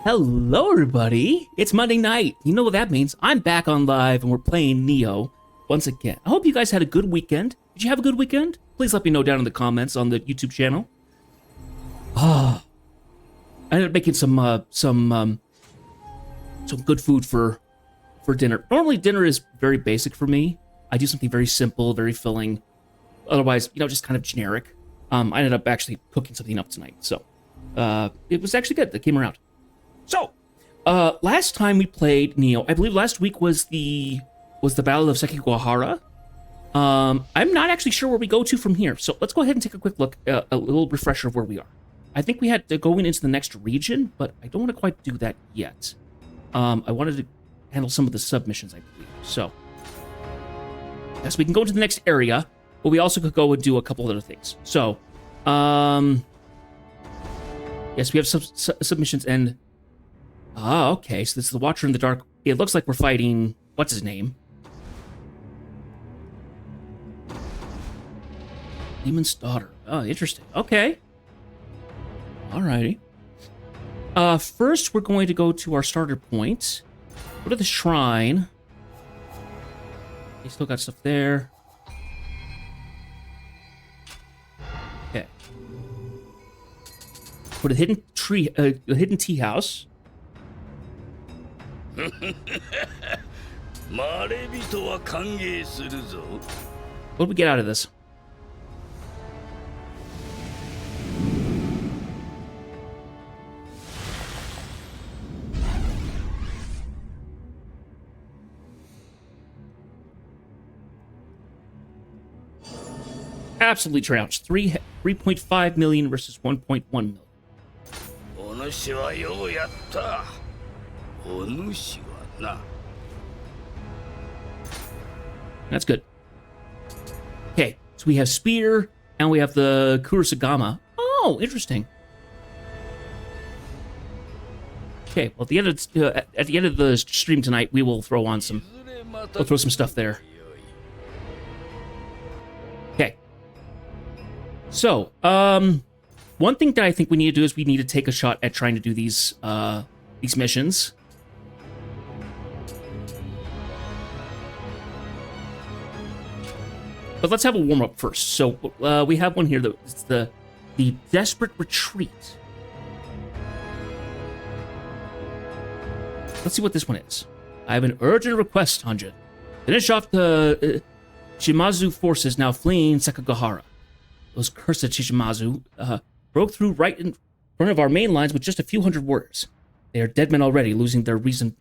Hello, everybody. It's Monday night. You know what that means. I'm back on live, and we're playing Nioh once again. I hope you guys had a good weekend. Did you have a good weekend? Please let me know down in the comments on the YouTube channel. I ended up making some good food for dinner. Normally, dinner is very basic for me. I do something very simple, very filling. Otherwise, just kind of generic. I ended up actually cooking something up tonight, so it was actually good. That came around. So, last time we played Nioh, I believe last week was the Battle of Sekigahara. I'm not actually sure where we go to from here, so let's go ahead and take a quick look, a little refresher of where we are. I think we had to go into the next region, but I don't want to quite do that yet. I wanted to handle some of the submissions, I believe. So, yes, we can go into the next area, but we also could go and do a couple other things. So, yes, we have some submissions, and okay, so this is the Watcher in the Dark. It looks like we're fighting, what's his name? Demon's Daughter. Oh, interesting. Okay. Alrighty. First, we're going to go to our starter point. Go to the shrine. They still got stuff there. Okay. For the hidden tea house. What do we get out of this? Absolutely trounced. 3.5 million versus 1.1 million. That's good. Okay, so we have Spear, and we have the Kurosagama. Oh, interesting. Okay, well, at the end of the stream tonight, we will throw on some. We'll throw some stuff there. Okay. So, one thing that I think we need to do is we need to take a shot at trying to do these missions. But let's have a warm-up first. So, we have one here. It's the Desperate Retreat. Let's see what this one is. I have an urgent request, Hanjin. Finish off the Shimazu forces now fleeing Sekigahara. Those cursed Shimazu broke through right in front of our main lines with just a few hundred warriors. They are dead men already, losing their reason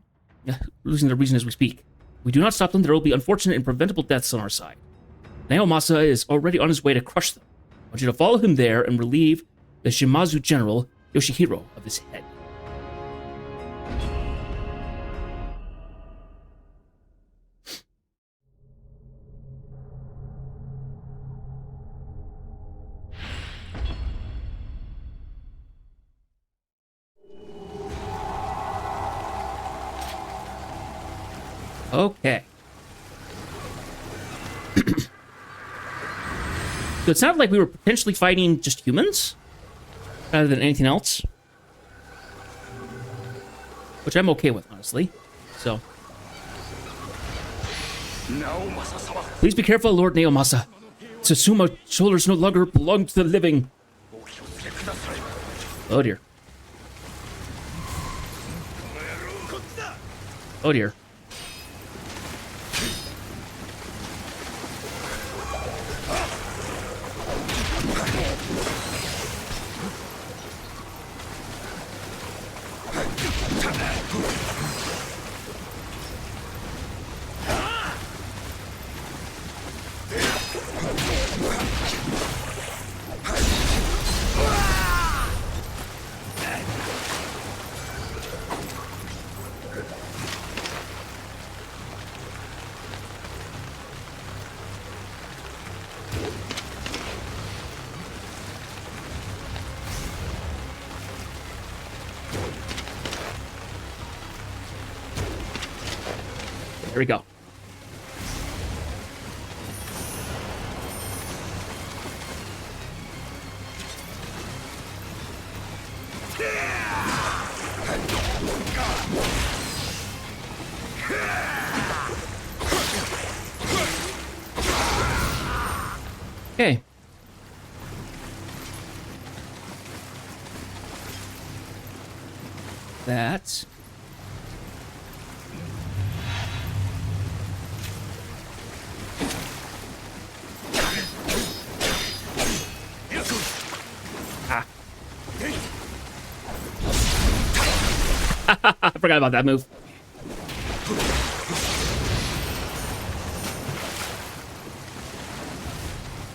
as we speak. If we do not stop them, there will be unfortunate and preventable deaths on our side. Nioh is already on his way to crush them. I want you to follow him there and relieve the Shimazu general, Yoshihiro, of his head. Okay. So it sounded like we were potentially fighting just humans, rather than anything else. Which I'm okay with, honestly. So. Please be careful, Lord Nioh. Tsusuma's shoulders no longer belong to the living. Oh dear. Oh dear. There we go. Okay. That. Ah. I forgot about that move.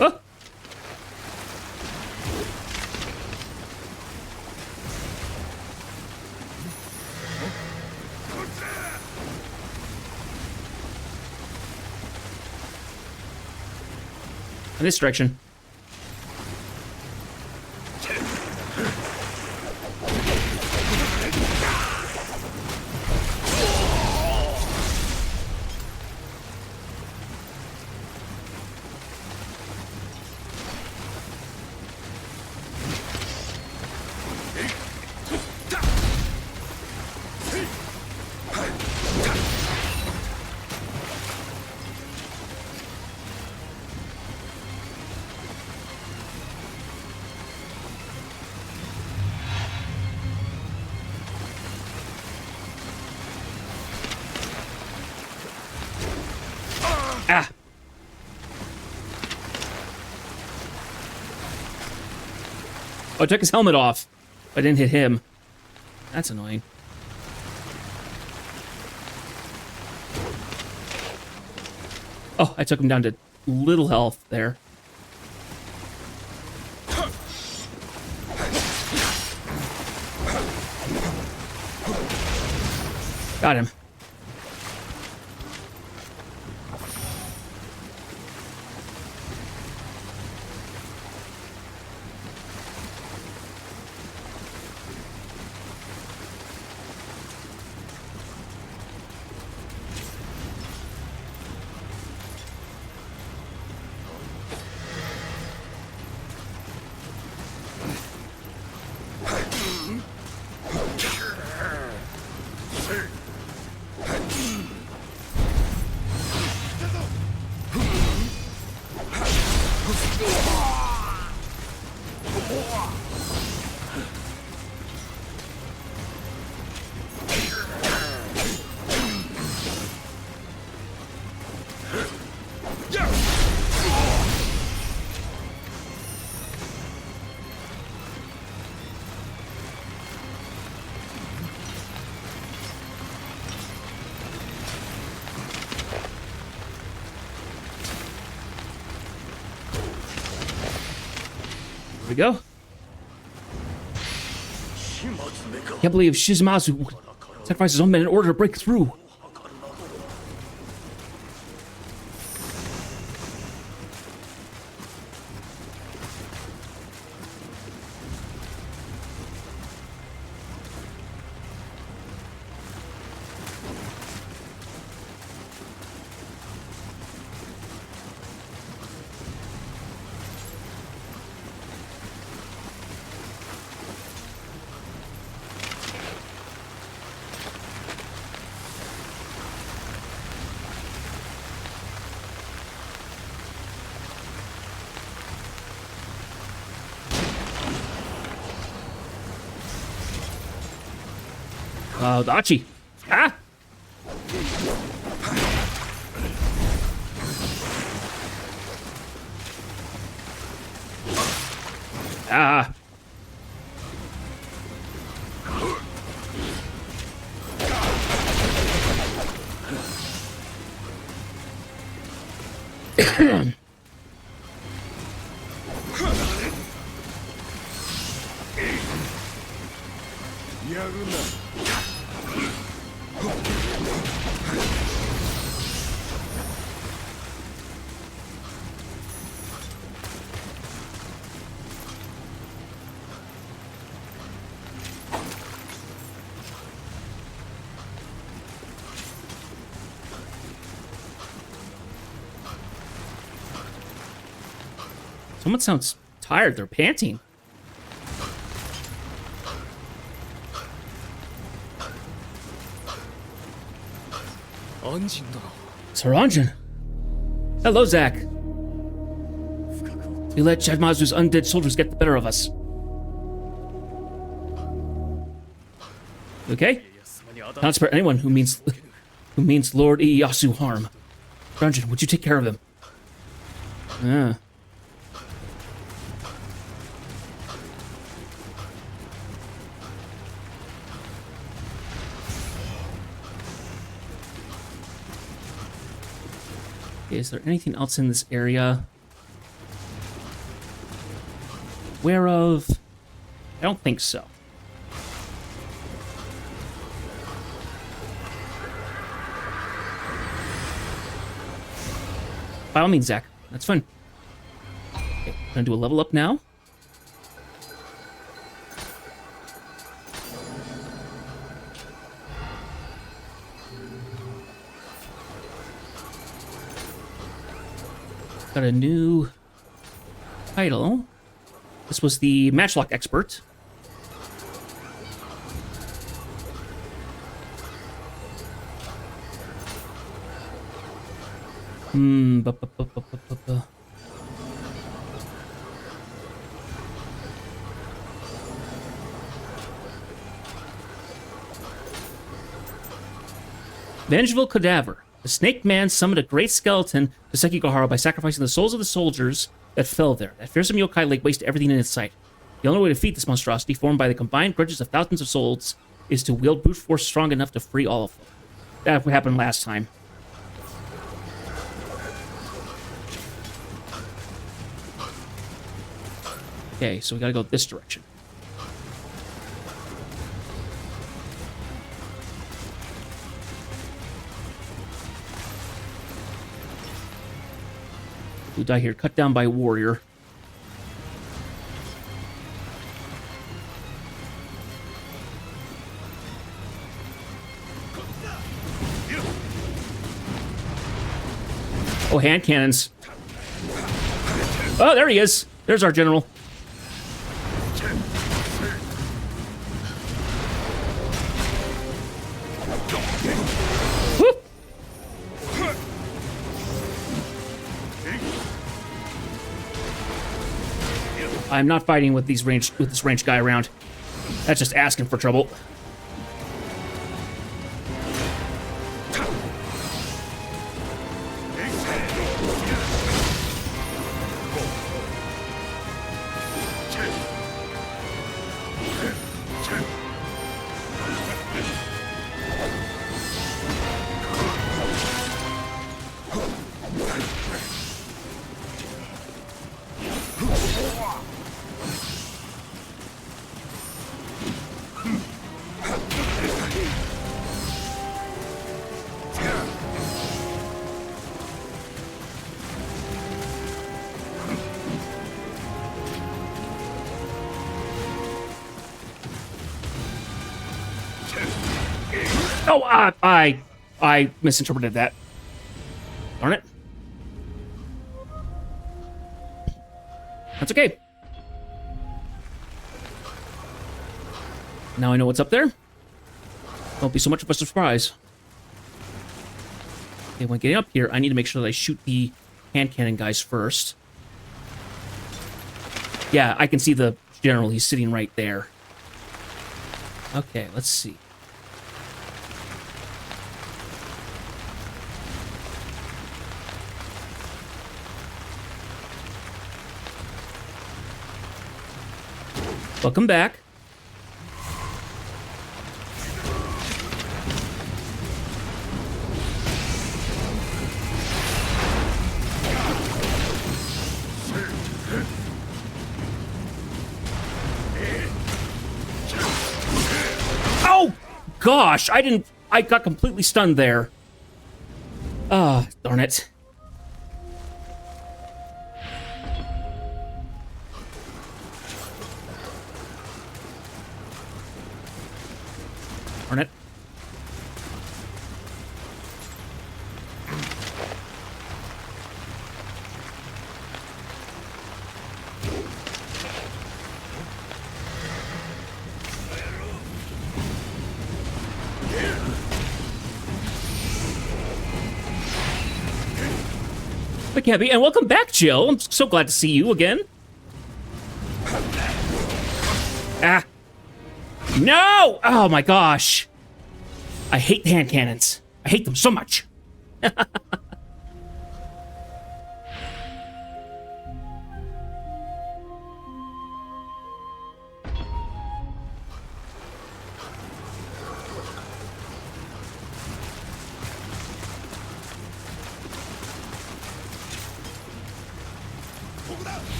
Oh. In this direction. Ah! Oh, I took his helmet off. I didn't hit him. That's annoying. Oh, I took him down to little health there. Got him. There we go. Can't believe Shizumazu sacrificed his own men in order to break through. Dachi. Ah! Ah! Someone sounds tired. They're panting. Saranjin. Hello, Zach. We let Shadmazu's undead soldiers get the better of us. Okay? Not spare anyone who means Lord Ieyasu harm. Dungeon, would you take care of him? Yeah. Okay, is there anything else in this area? Whereof? I don't think so. By all means, Zach. That's fun. Okay, gonna do a level up now. Got a new title. This was the Matchlock Expert. Vengeful Cadaver. The Snake Man summoned a great skeleton to Sekigahara by sacrificing the souls of the soldiers that fell there. That fearsome yokai lake wasted everything in its sight. The only way to defeat this monstrosity, formed by the combined grudges of thousands of souls, is to wield brute force strong enough to free all of them. That happened last time. Okay, so we gotta go this direction. Who die here? Cut down by a warrior. Oh, hand cannons. Oh, there he is. There's our general. Whoop. I'm not fighting with this ranged guy around. That's just asking for trouble. Oh, I misinterpreted that. Darn it. That's okay. Now I know what's up there. Won't be so much of a surprise. Okay, when getting up here, I need to make sure that I shoot the hand cannon guys first. Yeah, I can see the general. He's sitting right there. Okay, let's see. Welcome back. Oh, gosh, I got completely stunned there. Ah, darn it. Darn it. It can't be. And welcome back, Jill. I'm so glad to see you again. Ah. No! Oh my gosh. I hate the hand cannons. I hate them so much.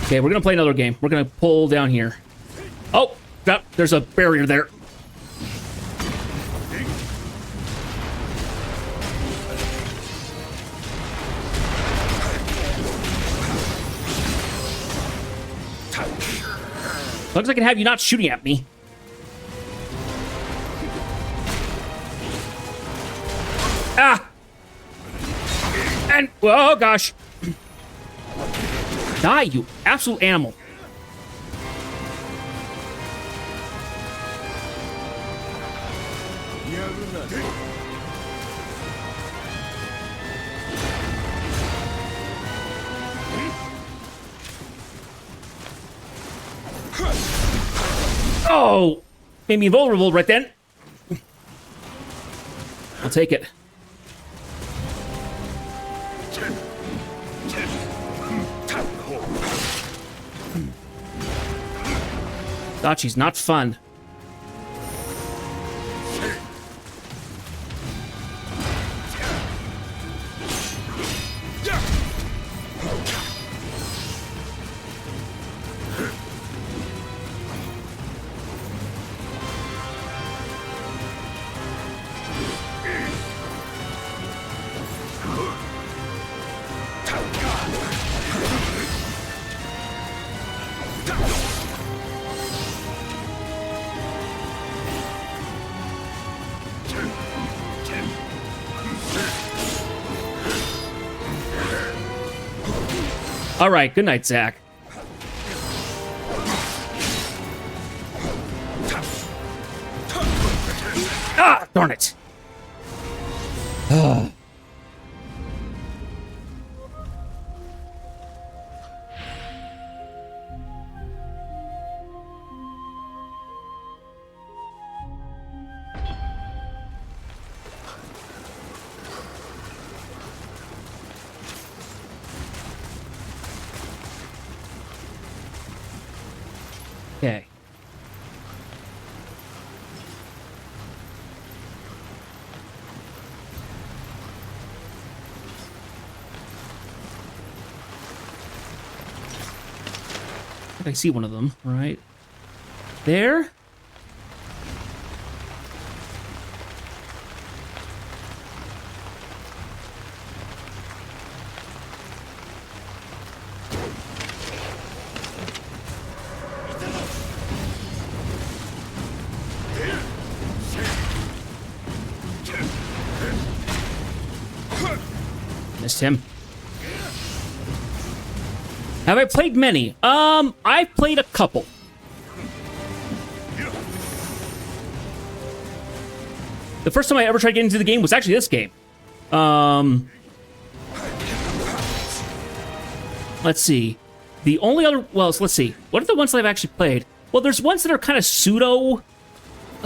Okay, we're gonna play another game. We're gonna pull down here. Oh, there's a barrier there. Looks like I can have you not shooting at me. Ah! And, oh gosh. Die, you absolute animal. Oh! Made me vulnerable right then. I'll take it. Dachi's not fun. All right, good night, Zach. Ah, darn it. Okay. I see one of them, right there. Missed him. Have I played many? I've played a couple. The first time I ever tried getting into the game was actually this game. Let's see. The only other, well, let's see. What are the ones that I've actually played? Well, there's ones that are kind of pseudo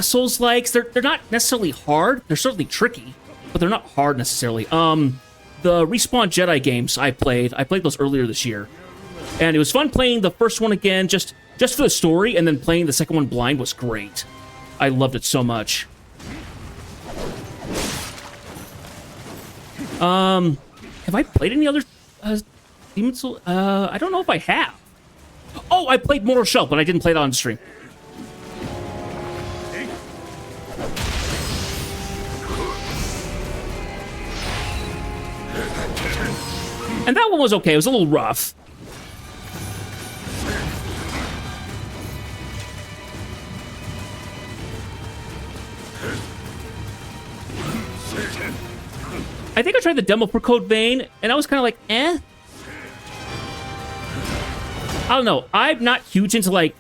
Souls-likes. They're not necessarily hard. They're certainly tricky, but they're not hard necessarily. The Respawn Jedi games I played those earlier this year. And it was fun playing the first one again, just for the story, and then playing the second one blind was great. I loved it so much. Have I played any other Demon Souls? I don't know if I have. Oh, I played Mortal Shell, but I didn't play that on stream. And that one was okay. It was a little rough. I think I tried the demo for Code Vein, and I was kind of like, eh. I don't know. I'm not huge into, like...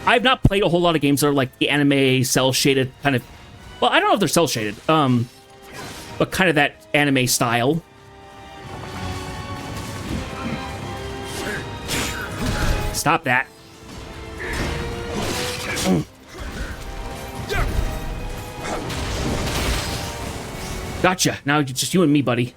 I've not played a whole lot of games that are, like, the anime, cel-shaded kind of... Well, I don't know if they're cel-shaded. but kind of that anime style. Stop that. Gotcha. Now it's just you and me, buddy.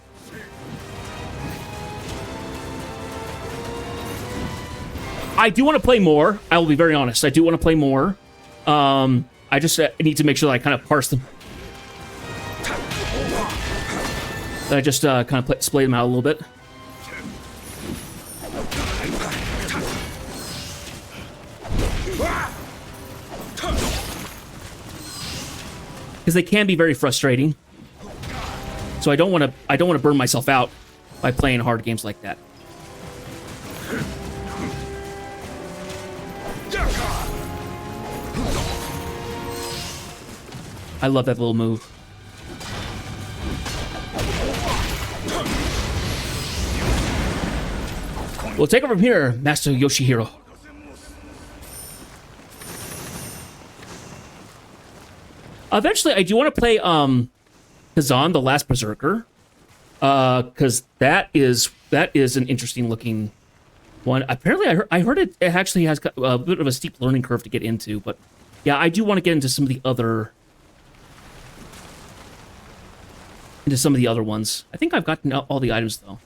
I do want to play more. I will be very honest. I do want to play more. I just need to make sure that I kind of parse them. That I just kind of splay them out a little bit. Because they can be very frustrating. So I don't want to burn myself out by playing hard games like that. I love that little move. We'll take it from here, Master Yoshihiro. Eventually, I do want to play Kazan, the Last Berserker, because that is an interesting looking one. Apparently, I heard it actually has a bit of a steep learning curve to get into, but yeah, I do want to get into some of the other ones. I think I've gotten all the items though.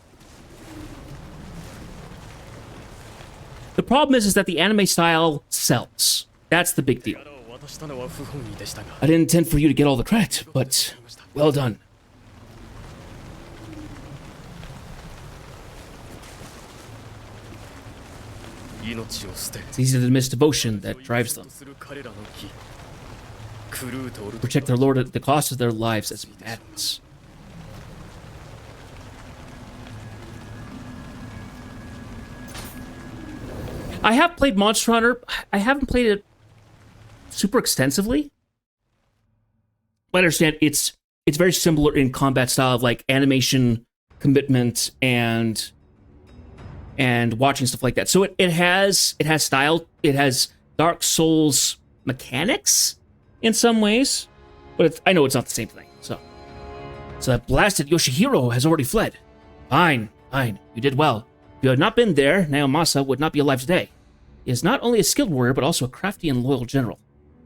The problem is that the anime style sells. That's the big deal. I didn't intend for you to get all the credit, but well done. It's easy to miss devotion that drives them. Protect their lord at the cost of their lives as madness. I have played Monster Hunter. I haven't played it super extensively. I understand it's very similar in combat style of like animation, commitment, and watching stuff like that. So it has style. It has Dark Souls mechanics in some ways, but I know it's not the same thing. So that blasted Yoshihiro has already fled. Fine. You did well. If you had not been there, Naomasa would not be alive today. He is not only a skilled warrior, but also a crafty and loyal general.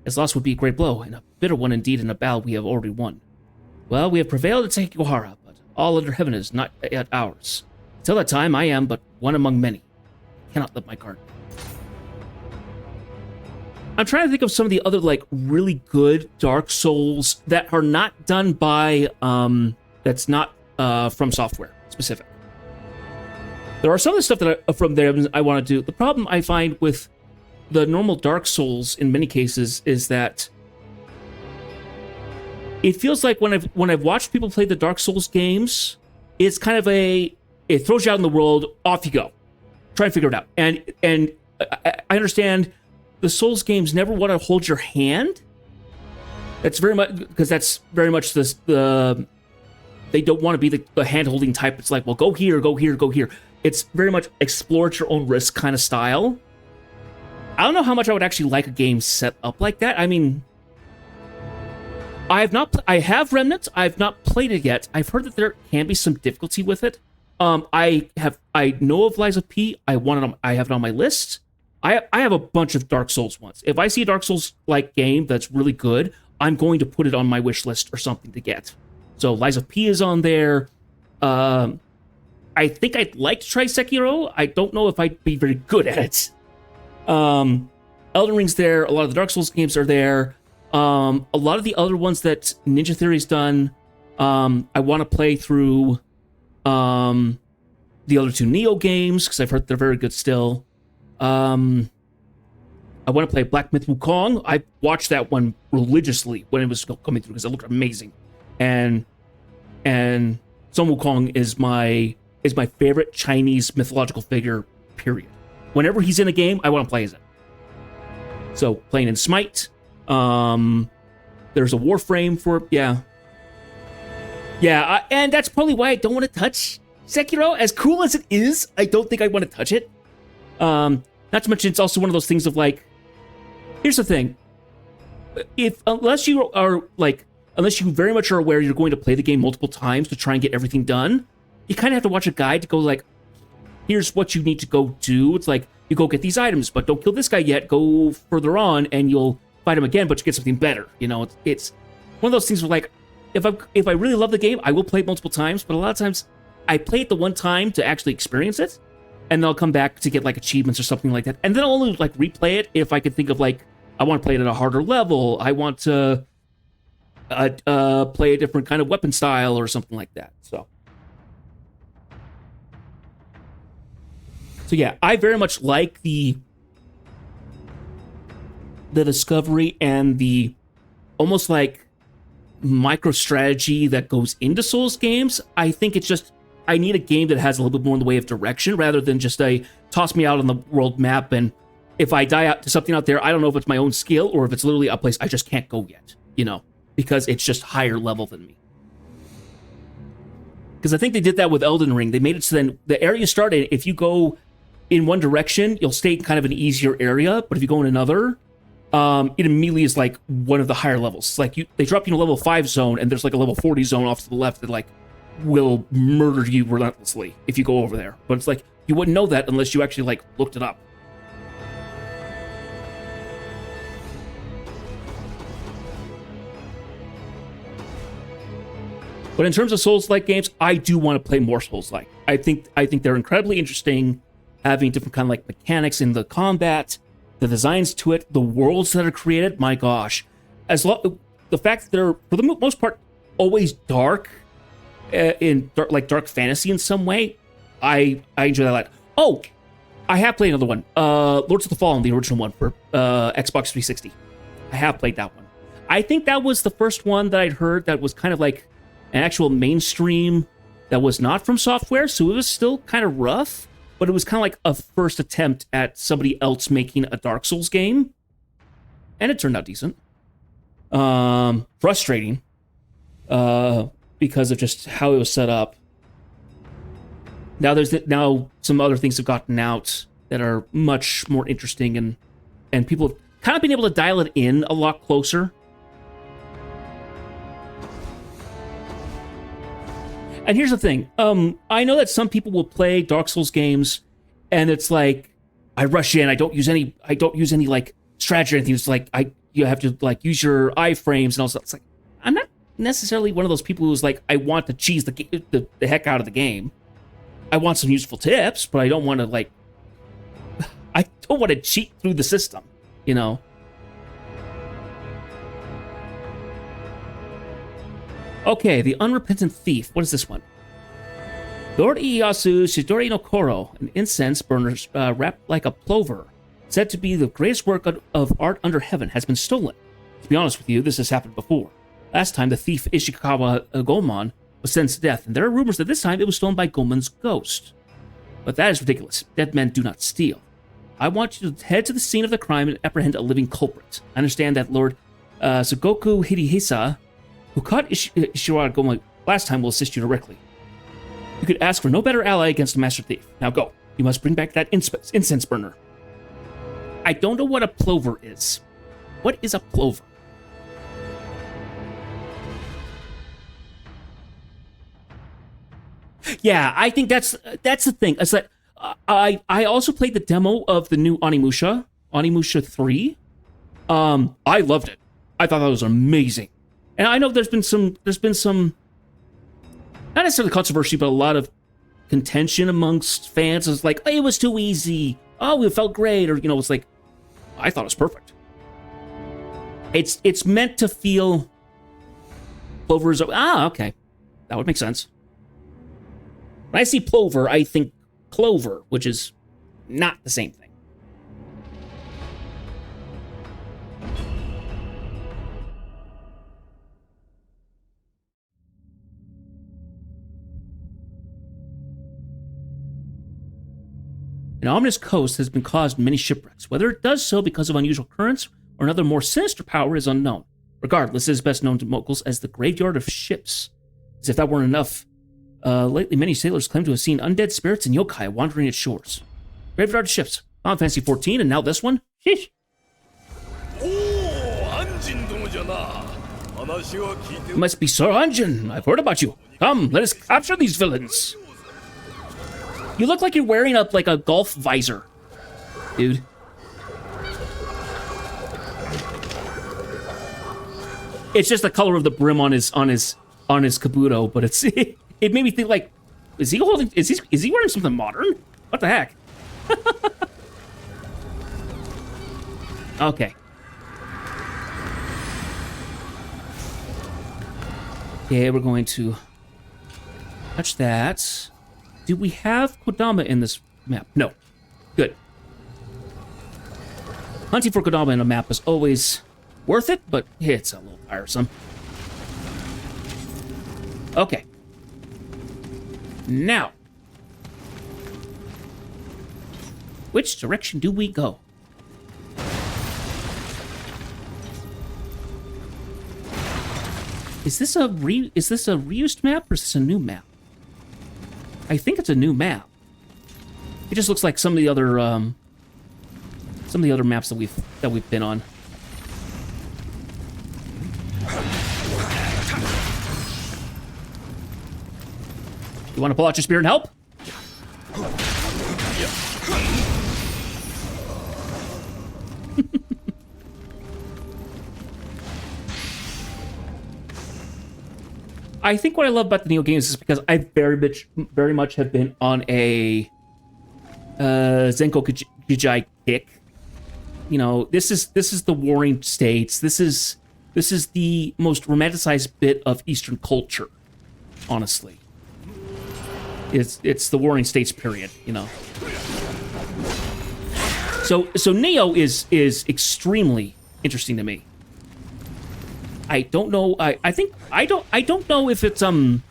His loss would be a great blow, and a bitter one indeed in a battle we have already won. Well, we have prevailed at Sekigahara, but all under heaven is not yet ours. Until that time, I am but one among many. I cannot let my guard down. I'm trying to think of some of the other, like, really good Dark Souls that are not done by, that's not from software specific. There are some of the stuff that from there I want to do. The problem I find with the normal Dark Souls in many cases is that it feels like when I've watched people play the Dark Souls games, it's kind of it throws you out in the world, off you go. Try and figure it out. And I understand the Souls games never want to hold your hand. That's very much because that's very much the they don't want to be the hand-holding type. It's like, well, go here, go here, go here. It's very much explore at your own risk kind of style. I don't know how much I would actually like a game set up like that. I mean, I have Remnant. I've not played it yet. I've heard that there can be some difficulty with it. I know of Lies of P. I have it on my list. I have a bunch of Dark Souls ones. If I see a Dark Souls like game that's really good, I'm going to put it on my wish list or something to get. So Lies of P is on there. I think I'd like to try Sekiro. I don't know if I'd be very good at it. Elden Ring's there. A lot of the Dark Souls games are there. A lot of the other ones that Ninja Theory's done, I want to play through the other two Nioh games, because I've heard they're very good still. I want to play Black Myth Wukong. I watched that one religiously when it was coming through, because it looked amazing. And Sun Wukong is my favorite Chinese mythological figure, period. Whenever he's in a game, I want to play as him. So, playing in Smite. There's a Warframe for... Yeah, and that's probably why I don't want to touch Sekiro. As cool as it is, I don't think I want to touch it. Not to mention, it's also one of those things of, like... Here's the thing. Unless you are, like, unless you very much are aware you're going to play the game multiple times to try and get everything done, you kind of have to watch a guide to go like, here's what you need to go do. It's like, you go get these items, but don't kill this guy yet. Go further on and you'll fight him again, but you get something better. You know, it's one of those things where like, if I really love the game, I will play it multiple times, but a lot of times I play it the one time to actually experience it, and then I'll come back to get like achievements or something like that. And then I'll only like replay it if I can think of like, I want to play it at a harder level. I want to play a different kind of weapon style or something like that. So yeah, I very much like the discovery and the almost like micro strategy that goes into Souls games. I think it's just, I need a game that has a little bit more in the way of direction rather than just a toss me out on the world map, and if I die out to something out there, I don't know if it's my own skill or if it's literally a place I just can't go yet, you know, because it's just higher level than me. Because I think they did that with Elden Ring. They made it so then the area you start in, if you go in one direction, you'll stay kind of an easier area, but if you go in another, it immediately is like one of the higher levels. It's like they drop you in a level 5 zone, and there's like a level 40 zone off to the left that like will murder you relentlessly if you go over there. But it's like, you wouldn't know that unless you actually like looked it up. But in terms of Souls-like games, I do want to play more Souls-like. I think they're incredibly interesting, having different kind of like mechanics in the combat, the designs to it, the worlds that are created. My gosh, the fact that they're for the most part always dark, dark fantasy in some way, I enjoy that a lot. Oh, I have played another one, Lords of the Fallen, the original one for Xbox 360. I have played that one. I think that was the first one that I'd heard that was kind of like an actual mainstream that was not from software, so it was still kind of rough, but it was kind of like a first attempt at somebody else making a Dark Souls game, and it turned out decent. Frustrating, because of just how it was set up. Now some other things have gotten out that are much more interesting, and people have kind of been able to dial it in a lot closer. And here's the thing. I know that some people will play Dark Souls games, and it's like, I rush in. I don't use any like strategy or anything. It's like you have to like use your iframes and all that. It's like, I'm not necessarily one of those people who's like, I want to cheese the heck out of the game. I want some useful tips, but I don't want to like, I don't want to cheat through the system, you know. Okay, the Unrepentant Thief. What is this one? Lord Ieyasu Shidori no Koro, an incense burner wrapped like a plover, said to be the greatest work of art under heaven, has been stolen. To be honest with you, this has happened before. Last time, the thief Ishikawa Gomon was sentenced to death, and there are rumors that this time it was stolen by Gomon's ghost. But that is ridiculous. Dead men do not steal. I want you to head to the scene of the crime and apprehend a living culprit. I understand that Lord Sugoku Hidehisa, who caught Ishiwara Gomon last time, will assist you directly. You could ask for no better ally against a master thief. Now go. You must bring back that incense burner. I don't know what a plover is. What is a plover? Yeah, I think that's the thing. It's that I also played the demo of the new Onimusha 3. I loved it. I thought that was amazing. And I know there's been some not necessarily controversy, but a lot of contention amongst fans. It's like, hey, it was too easy. Oh, it felt great, or it's like, I thought it was perfect. It's meant to feel plover is okay, that would make sense. When I see plover, I think clover, which is not the same thing. An ominous coast has been caused many shipwrecks. Whether it does so because of unusual currents or another more sinister power is unknown. Regardless, it is best known to locals as the Graveyard of Ships. As if that weren't enough, lately many sailors claim to have seen undead spirits and yokai wandering its shores. Graveyard of Ships, Final Fantasy 14, and now this one? Sheesh. You must be Sir Anjin. I've heard about you. Come, let us capture these villains. You look like you're wearing like a golf visor, dude. It's just the color of the brim on his kabuto, but it's it made me think like, is he wearing something modern? What the heck? Okay. Okay, we're going to touch that. Do we have Kodama in this map? No. Good. Hunting for Kodama in a map is always worth it, but it's a little tiresome. Okay. Now. Which direction do we go? Is this a reused map or is this a new map? I think it's a new map. It just looks like some of the other maps that we've been on. You want to pull out your spear and help? I think what I love about the Nioh games is because I very much have been on a Zenko Kujai kick. You know, this is the Warring States. This is the most romanticized bit of Eastern culture. Honestly, it's the Warring States period. You know, so Nioh is extremely interesting to me. I don't know. I don't know if it's Wulong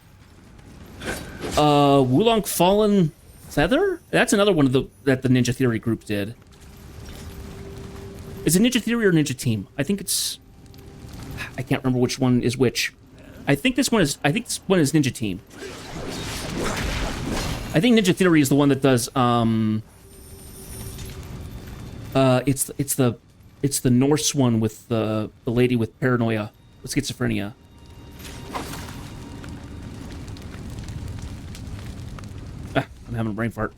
Fallen Feather. That's another one that the Ninja Theory group did. Is it Ninja Theory or Ninja Team? I think it's. I can't remember which one is which. I think this one is Ninja Team. I think Ninja Theory is the one that does it's the Norse one with the lady with paranoia. Schizophrenia. I'm having a brain fart.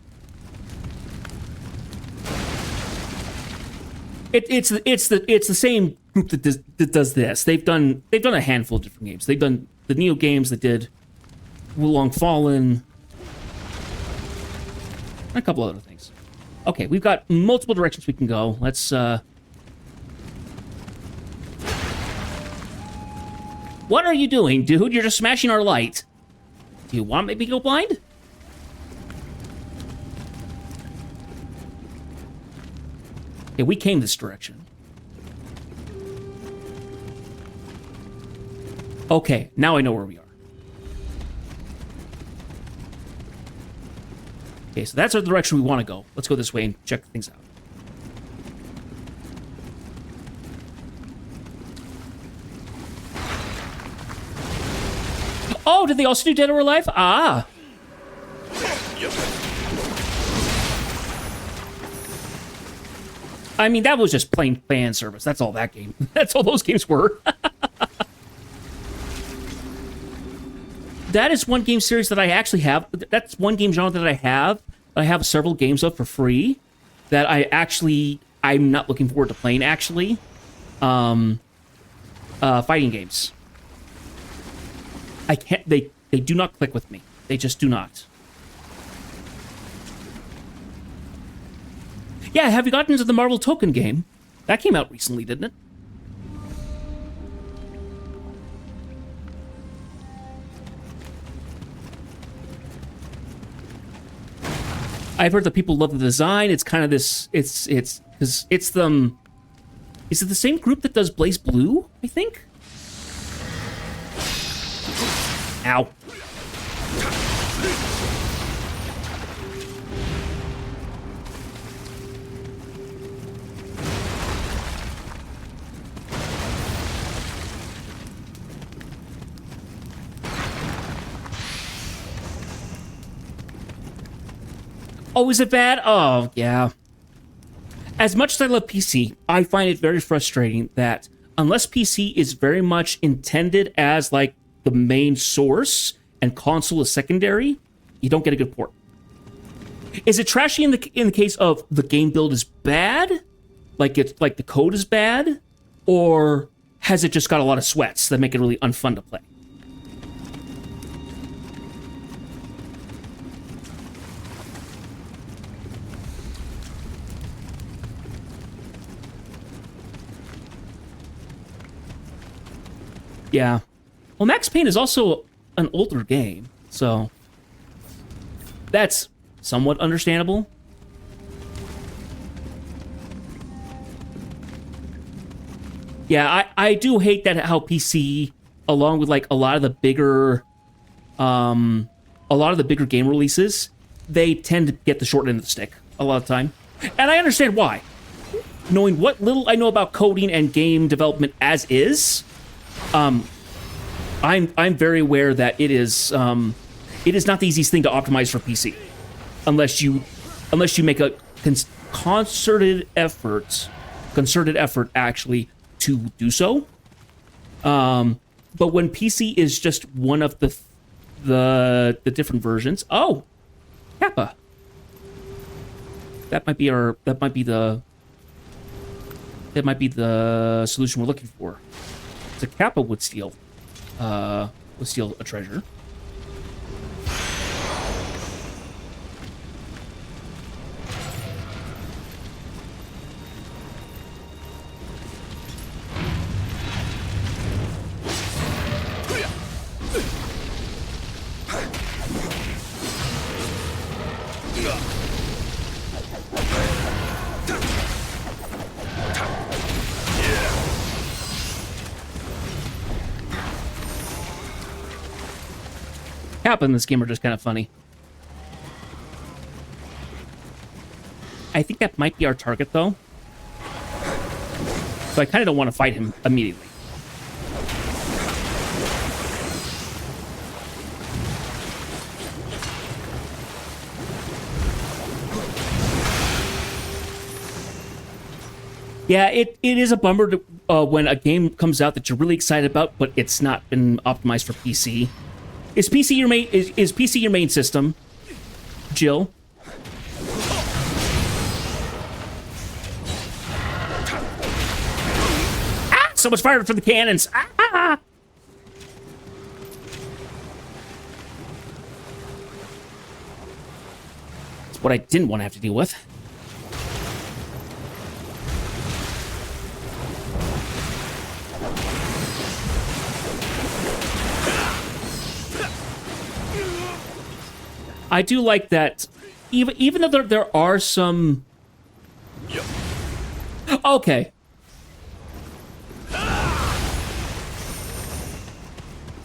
It's the same group that does this. They've done a handful of different games. They've done the Nioh games that did Wulong Fallen, and a couple other things. Okay, we've got multiple directions we can go. Let's What are you doing, dude? You're just smashing our light. Do you want me to go blind? Okay, we came this direction. Okay, now I know where we are. Okay, so that's our direction we want to go. Let's go this way and check things out. Oh, did they also do Dead or Alive? Ah. I mean, that was just plain fan service. That's all that game. That's all those games were. That is one game series that I actually have. That's one game genre that I have. I have several games of for free that I'm not looking forward to playing, actually. Fighting games. I can't, they do not click with me. They just do not. Yeah, have you gotten into the Marvel Token game? That came out recently, didn't it? I've heard that people love the design. It's kind of this, is it the same group that does Blaze Blue, I think? Ow. Oh, is it bad? Oh, yeah. As much as I love PC, I find it very frustrating that unless PC is very much intended as like the main source and console is secondary, you don't get a good port. Is it trashy in the case of the game build is bad? Like it's like the code is bad? Or has it just got a lot of sweats that make it really unfun to play? Yeah. Well, Max Payne is also an older game, so that's somewhat understandable. Yeah, I do hate that how PC, along with like a lot of the bigger game releases, they tend to get the short end of the stick a lot of the time. And I understand why. Knowing what little I know about coding and game development as is, I'm very aware that it is not the easiest thing to optimize for PC, unless you make a concerted effort actually to do so. But when PC is just one of the different versions, oh, Kappa. That might be the solution we're looking for. So Kappa would steal a treasure. Kappa in this game are just kind of funny. I think that might be our target, though. So I kind of don't want to fight him immediately. Yeah, it is a bummer to, when a game comes out that you're really excited about, but it's not been optimized for PC. Is PC your main system, Jill? Ah! So much fire for the cannons! Ah! That's what I didn't want to have to deal with. I do like that, even though there are some... Okay.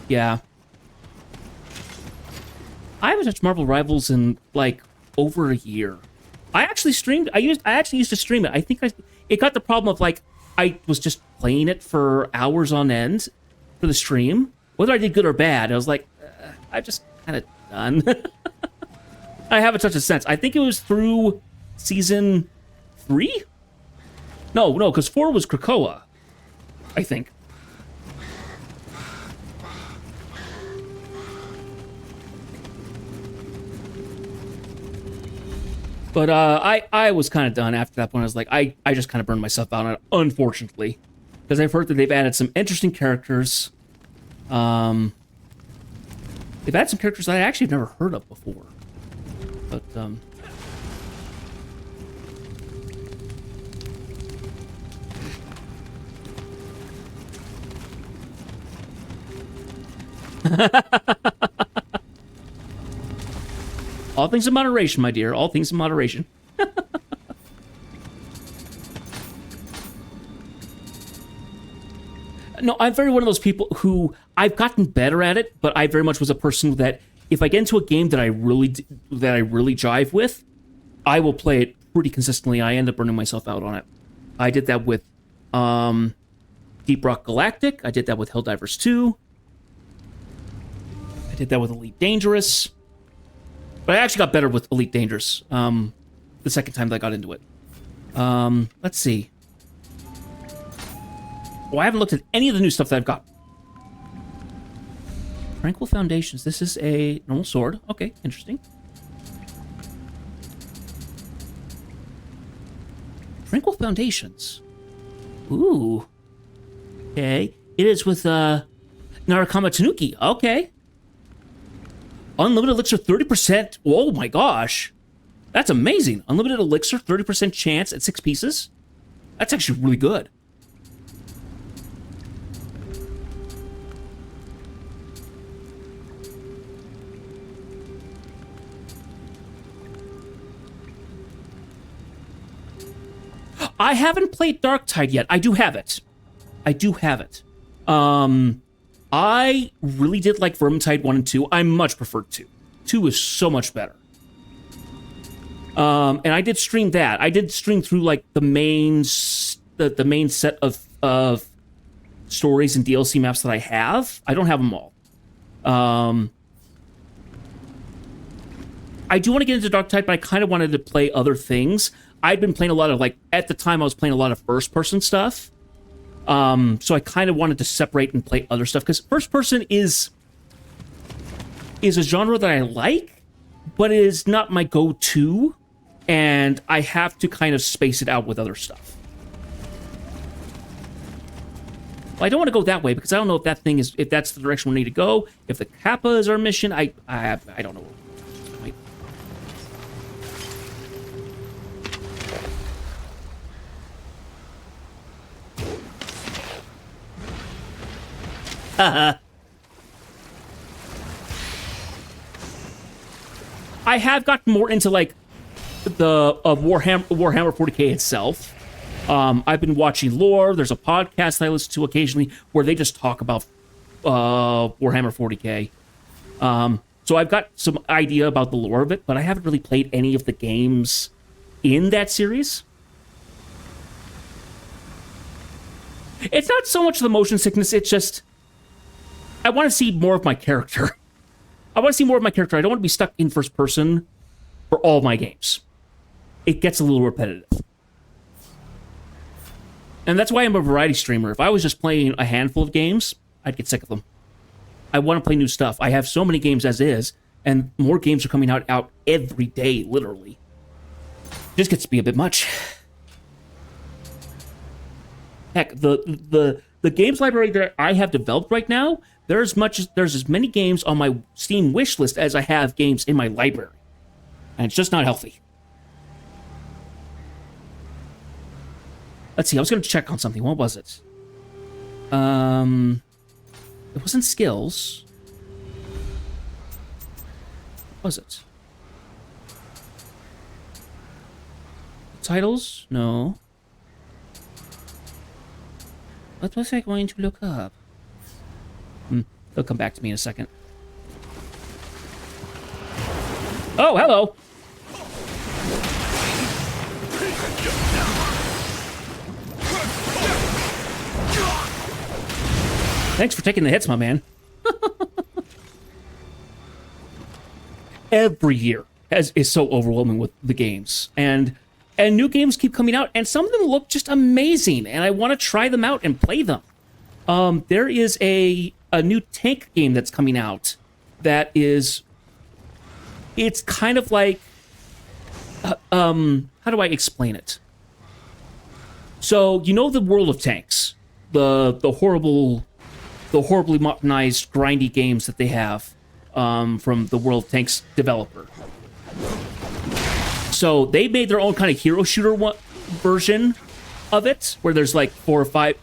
Yeah. I haven't touched Marvel Rivals in, like, over a year. I actually used to stream it. I think it got the problem of, like, I was just playing it for hours on end for the stream. Whether I did good or bad, I was like, I'm just kind of done. I haven't touched it since. I think it was through season 3? No, because 4 was Krakoa, I think. But I was kind of done after that point. I was like, I just kind of burned myself out on it, unfortunately. Because I've heard that they've added some interesting characters. They've added some characters that I actually have never heard of before. But, all things in moderation, my dear. All things in moderation. No, I'm very one of those people who I've gotten better at it, but I very much was a person that if I get into a game that I really jive with, I will play it pretty consistently. I end up burning myself out on it. I did that with Deep Rock Galactic. I did that with Helldivers 2. I did that with Elite Dangerous. But I actually got better with Elite Dangerous the second time that I got into it. Let's see. Oh, I haven't looked at any of the new stuff that I've got. Tranquil Foundations. This is a normal sword. Okay, interesting. Tranquil Foundations. Ooh. Okay. It is with Narakama Tanuki. Okay. Unlimited elixir, 30%. Oh my gosh. That's amazing. Unlimited elixir, 30% chance at 6 pieces. That's actually really good. I haven't played Darktide yet. I do have it. I do have it. I really did like Vermintide 1 and 2. I much preferred 2. 2 is so much better. And I did stream that. I did stream through like the main set of stories and DLC maps that I have. I don't have them all. I do want to get into Darktide, but I kind of wanted to play other things. I'd been playing a lot of, like, at the time I was playing a lot of first-person stuff. So I kind of wanted to separate and play other stuff, because first-person is a genre that I like, but it is not my go-to, and I have to kind of space it out with other stuff. Well, I don't want to go that way, because I don't know if that thing is, if that's the direction we need to go, if the Kappa is our mission, I don't know. I have gotten more into like the Warhammer 40k itself. I've been watching lore. There's a podcast I listen to occasionally where they just talk about Warhammer 40k. So I've got some idea about the lore of it, but I haven't really played any of the games in that series. It's not so much the motion sickness, it's just I want to see more of my character. I want to see more of my character. I don't want to be stuck in first person for all my games. It gets a little repetitive. And that's why I'm a variety streamer. If I was just playing a handful of games, I'd get sick of them. I want to play new stuff. I have so many games as is, and more games are coming out every day, literally. It just gets to be a bit much. Heck, the games library that I have developed right now, there's as many games on my Steam wish list as I have games in my library. And it's just not healthy. Let's see, I was going to check on something. What was it? It wasn't skills. What was it? Titles? No. What was I going to look up? They'll come back to me in a second. Oh, hello! Thanks for taking the hits, my man. Every year is so overwhelming with the games. And new games keep coming out, and some of them look just amazing, and I want to try them out and play them. There is a new tank game that's coming out that is... It's kind of like... how do I explain it? So, you know the World of Tanks? The horribly modernized, grindy games that they have from the World of Tanks developer. So they made their own kind of hero shooter version of it, where there's like 5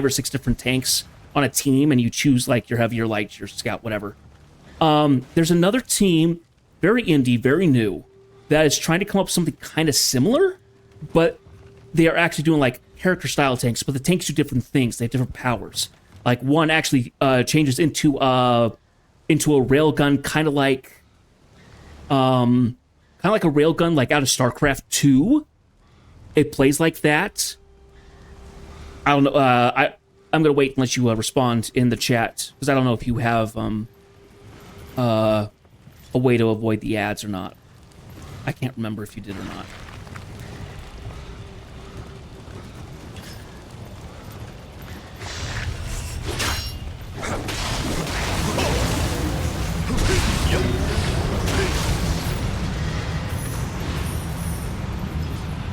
or 6 different tanks on a team, and you choose like your heavy, your light, your scout, whatever. There's another team, very indie, very new, that is trying to come up with something kind of similar, but they are actually doing like character style tanks, but the tanks do different things. They have different powers. Like one actually changes into a railgun, kind of like a railgun like out of StarCraft 2. It plays like that. I don't know. I'm gonna wait unless you respond in the chat, because I don't know if you have a way to avoid the ads or not. I can't remember if you did or not.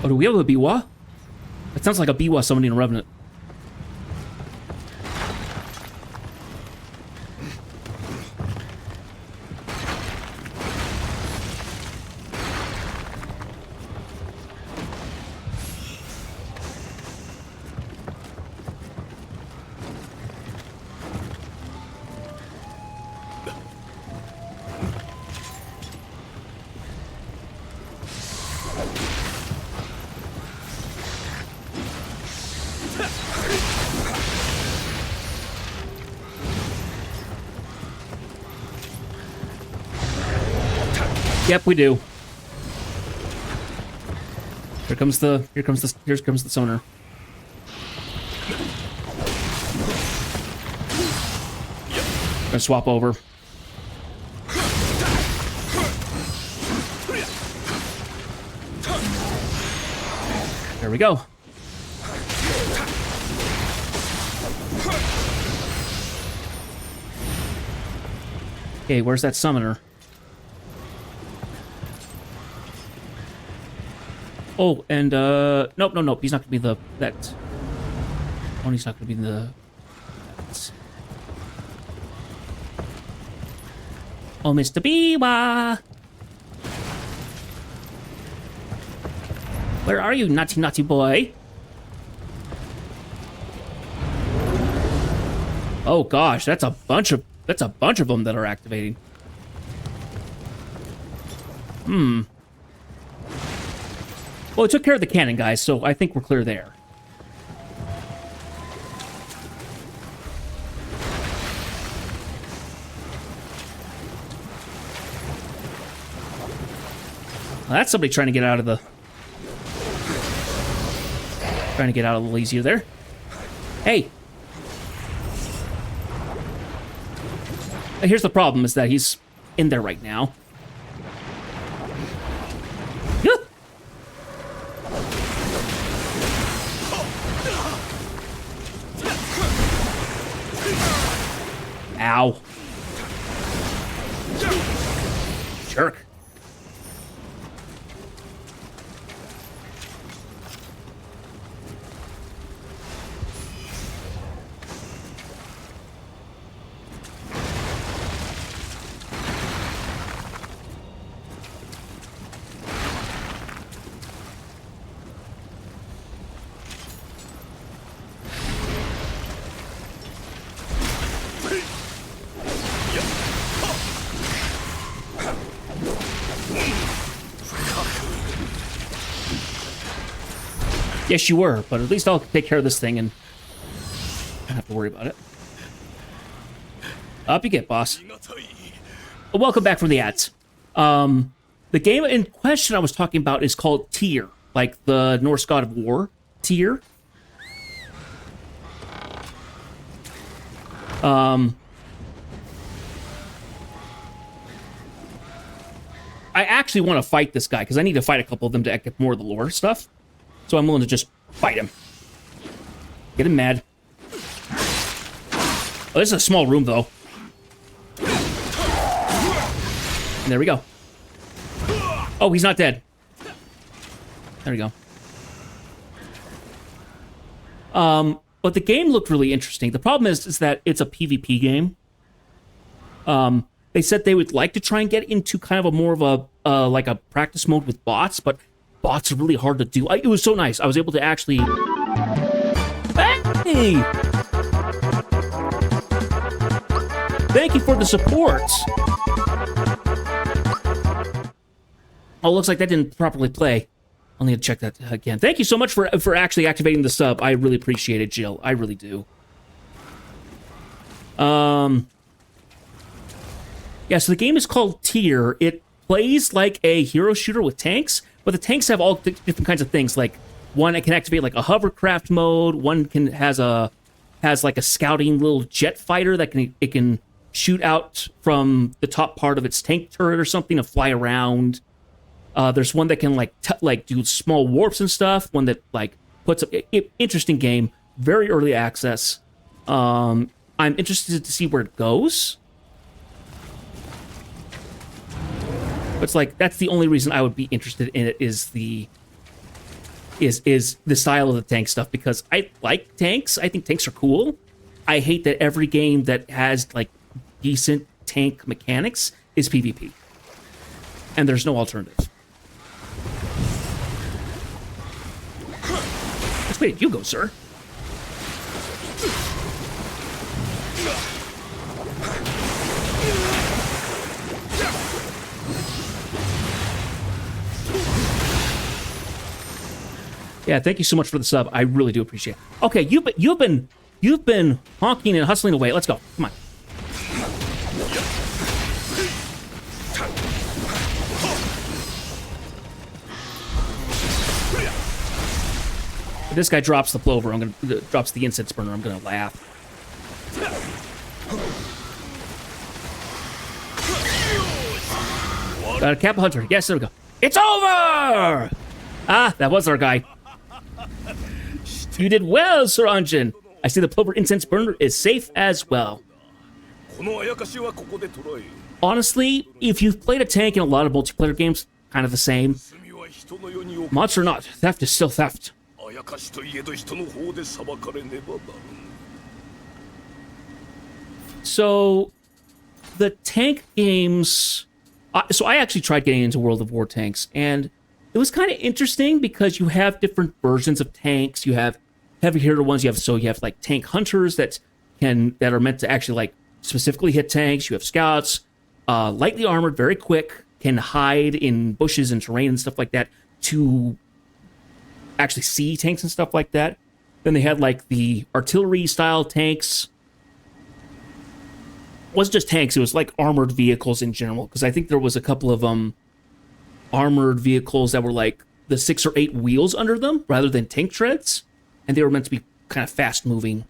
Oh, do we have a Biwa? That sounds like a Biwa summoning a Revenant. Yep, we do. Here comes the summoner. Gonna swap over. There we go. Okay, where's that summoner? Oh, and, nope, he's not gonna be that. Oh, he's not gonna be the... Oh, Mr. Biwa! Where are you, naughty, naughty boy? Oh gosh, that's a bunch of them that are activating. Well, it took care of the cannon guys, so I think we're clear there. Well, that's somebody trying to get out of the... Trying to get out a little easier there. Hey! Here's the problem, is that he's in there right now. Ow. Jerk. Yes, you were, but at least I'll take care of this thing and don't have to worry about it. Up you get, boss. Welcome back from the ads. The game in question I was talking about is called Tyr, like the Norse god of war, Tyr. I actually want to fight this guy because I need to fight a couple of them to get more of the lore stuff. So I'm willing to just fight him. Get him mad. Oh, this is a small room, though. And there we go. Oh, he's not dead. There we go. But the game looked really interesting. The problem is that it's a PvP game. They said they would like to try and get into kind of a more of a like a practice mode with bots, but bots are really hard to do. It was so nice. I was able to actually... Hey! Thank you for the support. Oh, looks like that didn't properly play. I'll need to check that again. Thank you so much for actually activating the sub. I really appreciate it, Jill. I really do. Yeah, so the game is called Tyr. It plays like a hero shooter with tanks, but the tanks have all different kinds of things. Like one, it can activate like a hovercraft mode. One has like a scouting little jet fighter that it can shoot out from the top part of its tank turret or something to fly around. There's one that can like do small warps and stuff. One that like puts up interesting game, very early access. I'm interested to see where it goes. It's like that's the only reason I would be interested in it is the is the style of the tank stuff, because I like tanks. I think tanks are cool. I hate that every game that has like decent tank mechanics is PvP, and there's no alternative. Which way did you go, sir? Yeah, thank you so much for the sub. I really do appreciate it. Okay, you've been honking and hustling away. Let's go. Come on. If this guy drops the plover, drops the incense burner, I'm gonna laugh. Got a Kappa Hunter. Yes, there we go. It's over! Ah, that was our guy. You did well, Sir Anjin. I see the plover incense burner is safe as well. Honestly, if you've played a tank in a lot of multiplayer games, kind of the same. Mods or not, theft is still theft. So, the tank games... so I actually tried getting into World of War tanks, and it was kind of interesting because you have different versions of tanks. You have heavy hitter ones. You have like tank hunters that are meant to actually like specifically hit tanks. You have scouts, lightly armored, very quick, can hide in bushes and terrain and stuff like that to actually see tanks and stuff like that. Then they had like the artillery style tanks. It wasn't just tanks, it was like armored vehicles in general, because I think there was a couple of armored vehicles that were like the 6 or 8 wheels under them rather than tank treads, and they were meant to be kind of fast moving.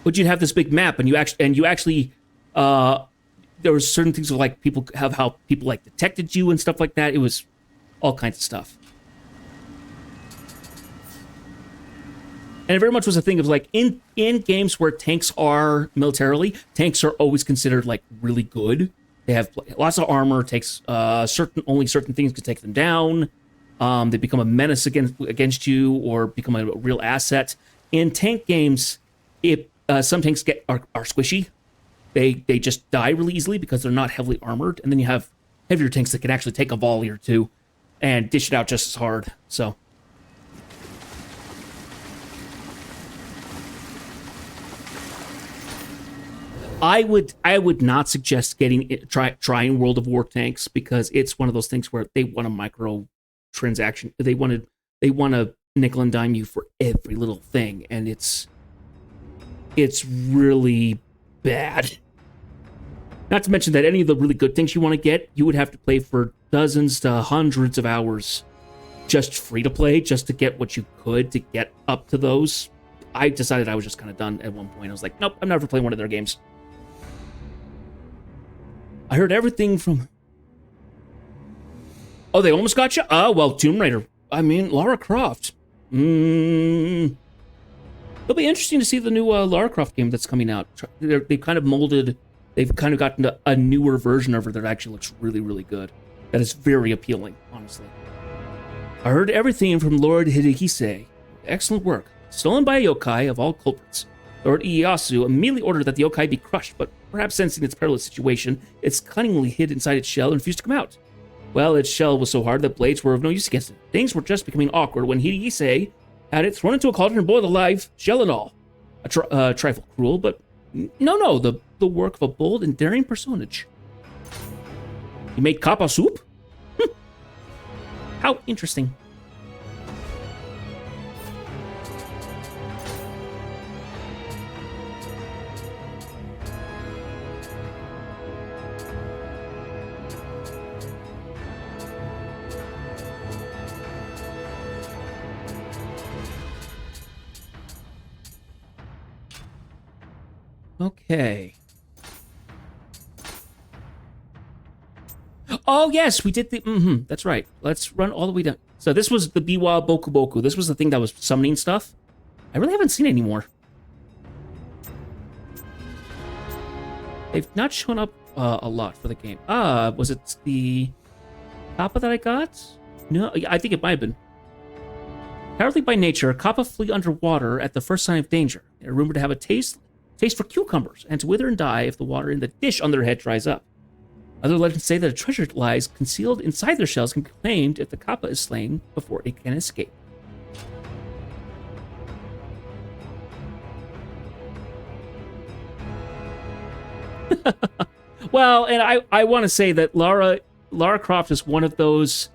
But you'd have this big map, and you actually there was certain things of like how people like detected you and stuff like that. It was all kinds of stuff. And it very much was a thing of like in games where tanks are militarily, tanks are always considered like really good. They have lots of armor. Takes only certain things can take them down. They become a menace against you or become a real asset. In tank games, some tanks are squishy. They just die really easily because they're not heavily armored. And then you have heavier tanks that can actually take a volley or two and dish it out just as hard. So. I would not suggest trying World of War tanks, because it's one of those things where they want a micro transaction. They want to nickel and dime you for every little thing, and it's really bad. Not to mention that any of the really good things you want to get, you would have to play for dozens to hundreds of hours just free to play, just to get what you could to get up to those. I decided I was just kind of done at one point. I was like, nope, I'm never playing one of their games. I heard everything from... Oh, they almost got you? Oh, well, Tomb Raider. I mean, Lara Croft. It'll be interesting to see the new Lara Croft game that's coming out. They've kind of gotten a newer version of her that actually looks really, really good. That is very appealing, honestly. I heard everything from Lord Hidehise. Excellent work. Stolen by a yokai of all culprits. Lord Ieyasu immediately ordered that the yokai be crushed, but perhaps sensing its perilous situation, it's cunningly hid inside its shell and refused to come out. Well, its shell was so hard that blades were of no use against it. Things were just becoming awkward when Hidehise had it thrown into a cauldron and boiled alive, shell and all. A trifle cruel, but no, the work of a bold and daring personage. He made kappa soup? How interesting. Okay. Oh, yes, we did the... that's right. Let's run all the way down. So this was the Biwa Boku Boku. This was the thing that was summoning stuff. I really haven't seen it anymore. They've not shown up a lot for the game. Was it the Kappa that I got? No, I think it might have been. Cowardly by nature, kappa flee underwater at the first sign of danger. They are rumored to have a taste for cucumbers and to wither and die if the water in the dish on their head dries up. Other legends say that a treasure lies concealed inside their shells can be claimed if the kappa is slain before it can escape. Well, and I want to say that Lara Croft is one of those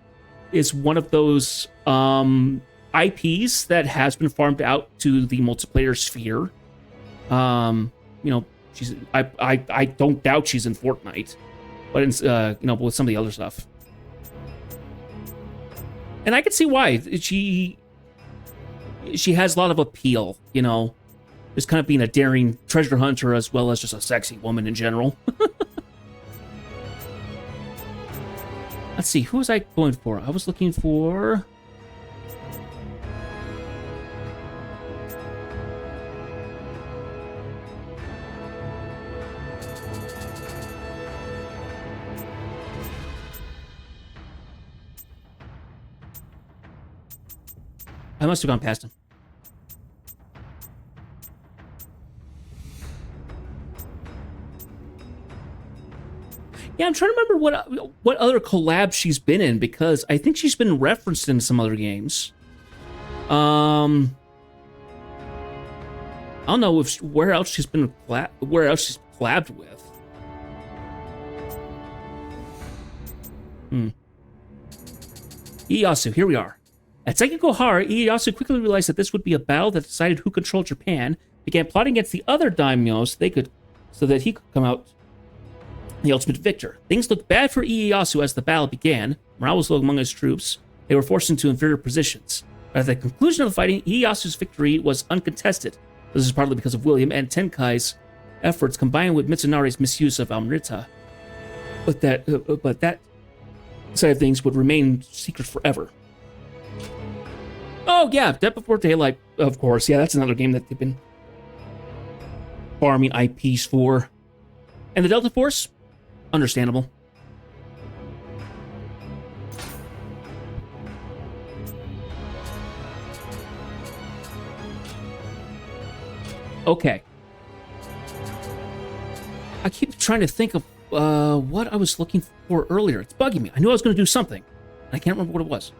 IPs that has been farmed out to the multiplayer sphere. She's I don't doubt she's in Fortnite, but but with some of the other stuff. And I can see why. She has a lot of appeal, just kind of being a daring treasure hunter as well as just a sexy woman in general. Let's see, who was I going for? I was looking for... I must have gone past him. Yeah, I'm trying to remember what other collabs she's been in, because I think she's been referenced in some other games. I don't know where else she's collabed with. Ieyasu, here we are. At Sekigahara, Ieyasu quickly realized that this would be a battle that decided who controlled Japan, began plotting against the other daimyos so that he could come out the ultimate victor. Things looked bad for Ieyasu as the battle began. Morale was low among his troops. They were forced into inferior positions. But at the conclusion of the fighting, Ieyasu's victory was uncontested. This is partly because of William and Tenkai's efforts combined with Mitsunare's misuse of Amrita. But that side of things would remain secret forever. Oh yeah, Dead Before Daylight, of course. Yeah, that's another game that they've been farming IPs for. And the Delta Force? Understandable. Okay. I keep trying to think of what I was looking for earlier. It's bugging me. I knew I was going to do something. I can't remember what it was.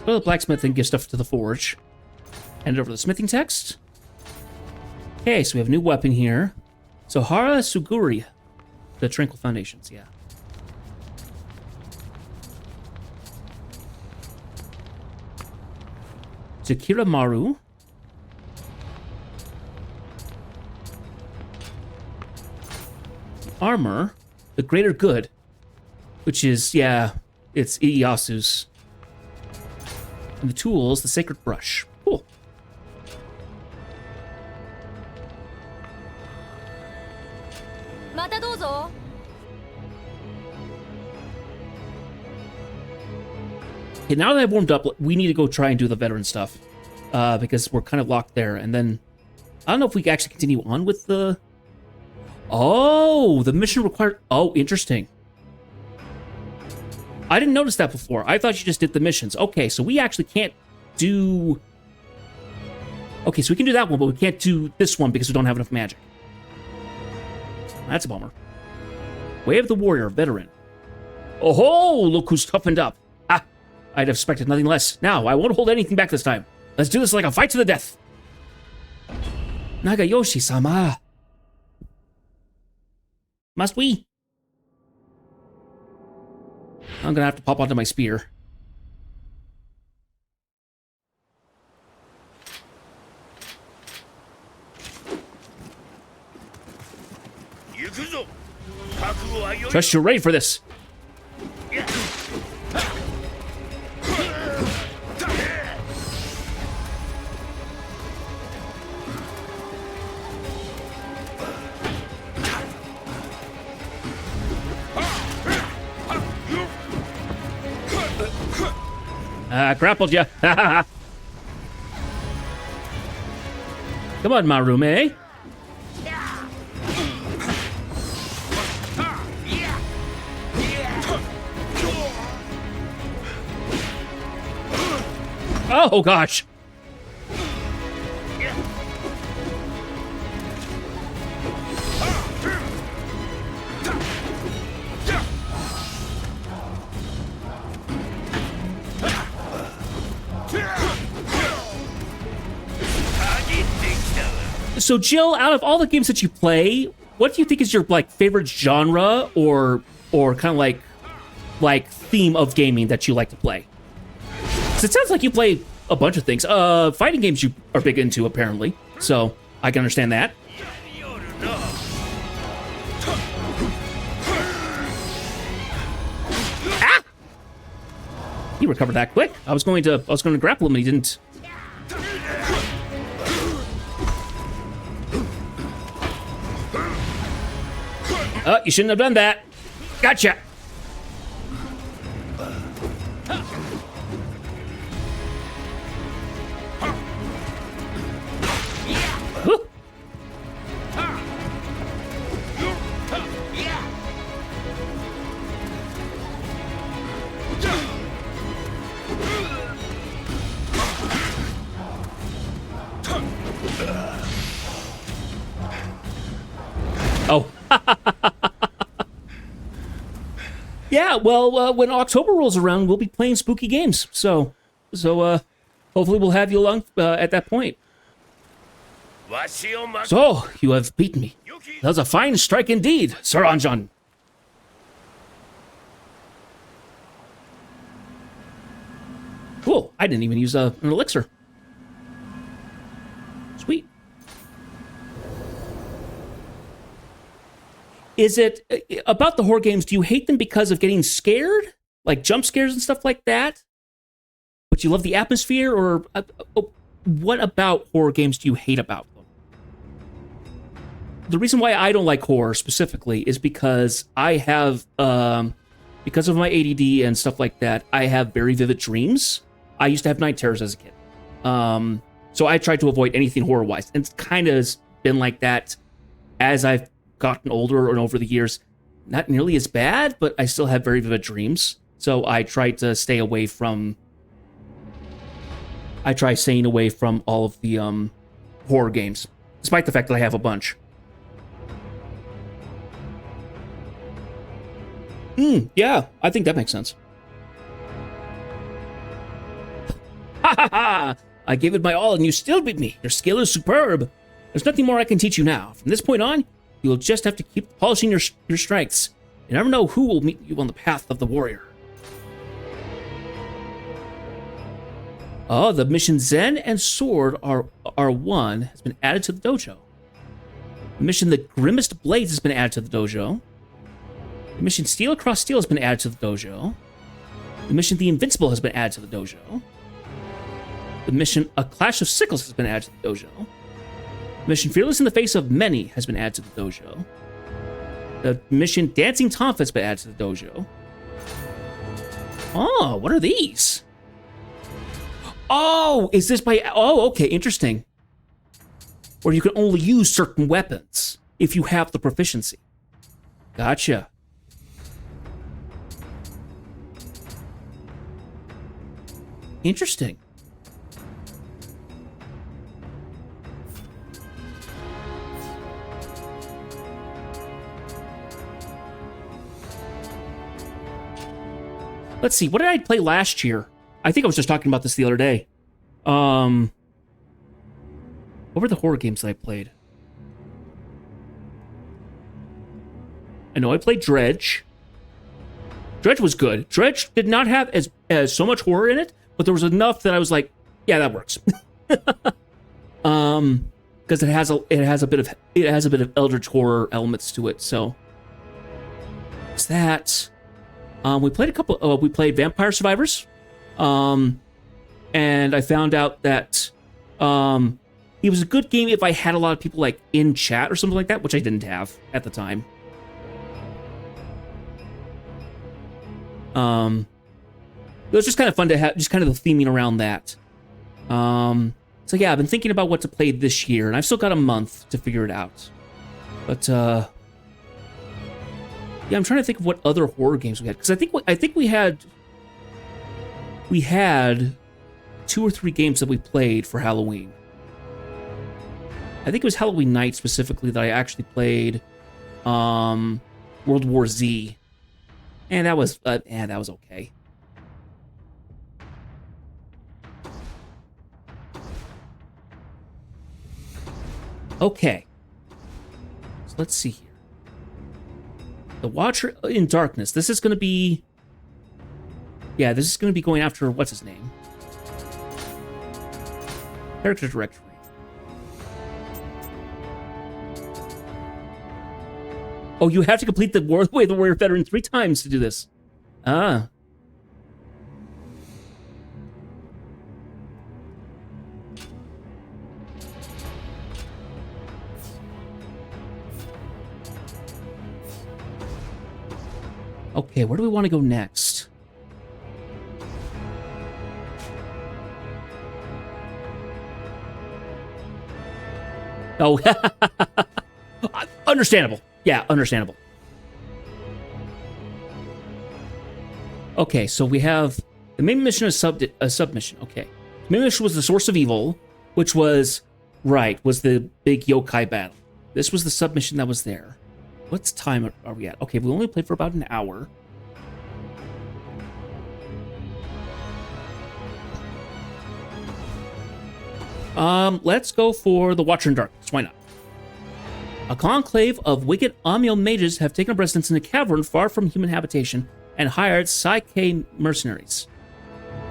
Go to the blacksmith and give stuff to the forge. Hand it over to the smithing text. Okay, so we have a new weapon here. So Hara Suguri. The Tranquil Foundations, yeah. Takira Maru. Armor. The Greater Good. Which is, yeah, it's Ieyasu's. And the tools, the Sacred Brush. Cool. Okay, now that I've warmed up, we need to go try and do the veteran stuff. Because we're kind of locked there. And then, I don't know if we can actually continue on with the... Oh, the mission required... Oh, interesting. I didn't notice that before. I thought you just did the missions. Okay, so we actually can't do... Okay, so we can do that one, but we can't do this one because we don't have enough magic. That's a bummer. Way of the Warrior, veteran. Oh ho! Look who's toughened up. Ah, I'd have expected nothing less. Now, I won't hold anything back this time. Let's do this like a fight to the death. Nagayoshi-sama. Must we? I'm gonna have to pop onto my spear. Trust you're ready for this. Grappled ya. Come on, Marume. Oh, gosh. So, Jill, out of all the games that you play, what do you think is your like favorite genre or kind of like theme of gaming that you like to play? Because it sounds like you play a bunch of things. Fighting games you are big into, apparently. So I can understand that. Ah! He recovered that quick. I was going to grapple him, and he didn't. You shouldn't have done that. Gotcha. Whew. Oh. Yeah, well, when October rolls around, we'll be playing spooky games. So, hopefully we'll have you along at that point. So, you have beaten me. That was a fine strike indeed, Sir Anjan. Cool, I didn't even use an elixir. Sweet. Is it about the horror games? Do you hate them because of getting scared, like jump scares and stuff like that? But you love the atmosphere, or what about horror games do you hate about them? The reason why I don't like horror specifically is because I have, because of my ADD and stuff like that, I have very vivid dreams. I used to have night terrors as a kid, so I tried to avoid anything horror-wise, and it's kind of been like that as I've gotten older and over the years. Not nearly as bad, but I still have very vivid dreams. So I try to stay away from. I try staying away from all of the horror games, despite the fact that I have a bunch. Yeah, I think that makes sense. Ha ha ha! I gave it my all and you still beat me. Your skill is superb. There's nothing more I can teach you now. From this point on, you will just have to keep polishing your strengths. You never know who will meet you on the path of the warrior. Oh, the mission Zen and Sword are one has been added to the dojo. The mission The Grimmest Blades has been added to the dojo. The mission Steel Across Steel has been added to the dojo. The mission The Invincible has been added to the dojo. The mission A Clash of Sickles has been added to the dojo. The mission Fearless in the Face of Many has been added to the dojo. The mission Dancing Tomf has been added to the dojo. Oh, what are these? Oh, is this by... Oh, okay, interesting. Where you can only use certain weapons if you have the proficiency. Gotcha. Interesting. Let's see, what did I play last year? I think I was just talking about this the other day. What were the horror games that I played? I know I played Dredge. Dredge was good. Dredge did not have as so much horror in it, but there was enough that I was like, yeah, that works. Because it has a bit of eldritch horror elements to it. So it's that. We played a couple. We played Vampire Survivors, and I found out that it was a good game if I had a lot of people like in chat or something like that, which I didn't have at the time. It was just kind of fun to have, just kind of the theming around that. So yeah, I've been thinking about what to play this year, and I've still got a month to figure it out. But yeah, I'm trying to think of what other horror games we had, because I think we had 2 or 3 games that we played for Halloween. I think it was Halloween night specifically that I actually played World War Z, and that was okay. Okay, so let's see here. The Watcher in Darkness. This is going to be... Yeah, this is going to be going after... What's his name? Character directory. Oh, you have to complete the Way of the Warrior Veteran 3 times to do this. Ah. Okay, where do we want to go next? Oh, understandable. Yeah, understandable. Okay, so we have the main mission is a submission. Okay, the main mission was the Source of Evil, which was the big yokai battle. This was the submission that was there. What's time are we at? Okay, we only played for about an hour. Let's go for the Watcher in Darkness. Why not? A conclave of wicked Amiel mages have taken up residence in a cavern far from human habitation and hired Sakai mercenaries.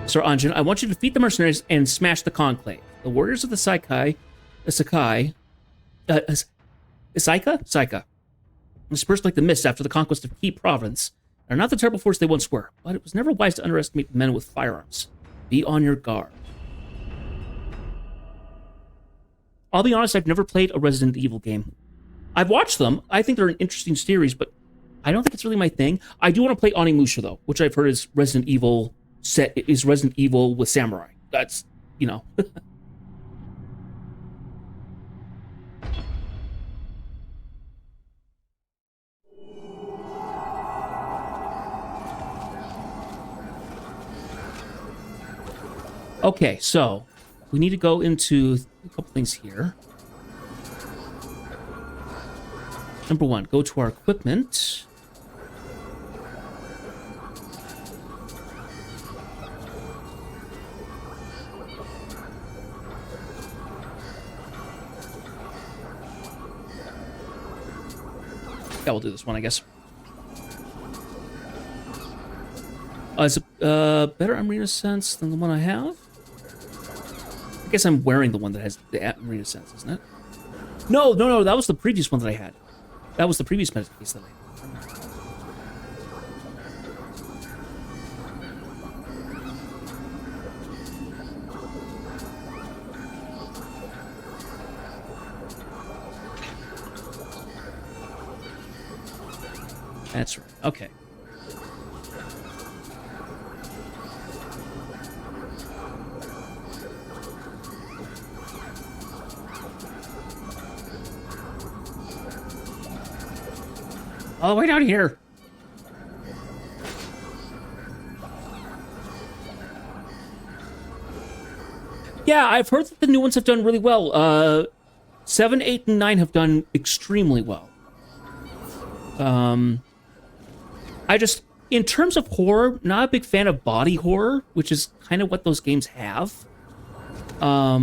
Sir Anjin, I want you to defeat the mercenaries and smash the conclave. The warriors of the Saika, dispersed like the mist after the conquest of Key Province, are not the terrible force they once were, but it was never wise to underestimate men with firearms. Be on your guard. I'll be honest, I've never played a Resident Evil game. I've watched them. I think they're an interesting series, but I don't think it's really my thing. I do want to play Onimusha, though, which I've heard is Resident Evil with samurai. That's, you know. Okay, so we need to go into a couple things here. Number 1, go to our equipment. Yeah, we'll do this one, I guess. Is it better Arena Sense than the one I have? I guess I'm wearing the one that has the Arena Sense, isn't it? No, that was the previous one that I had. That was the previous medicine case that I had. That's right. Okay. All the way down here. Yeah, I've heard that the new ones have done really well. 7, 8, and 9 have done extremely well. I just, in terms of horror, not a big fan of body horror, which is kind of what those games have. Ah!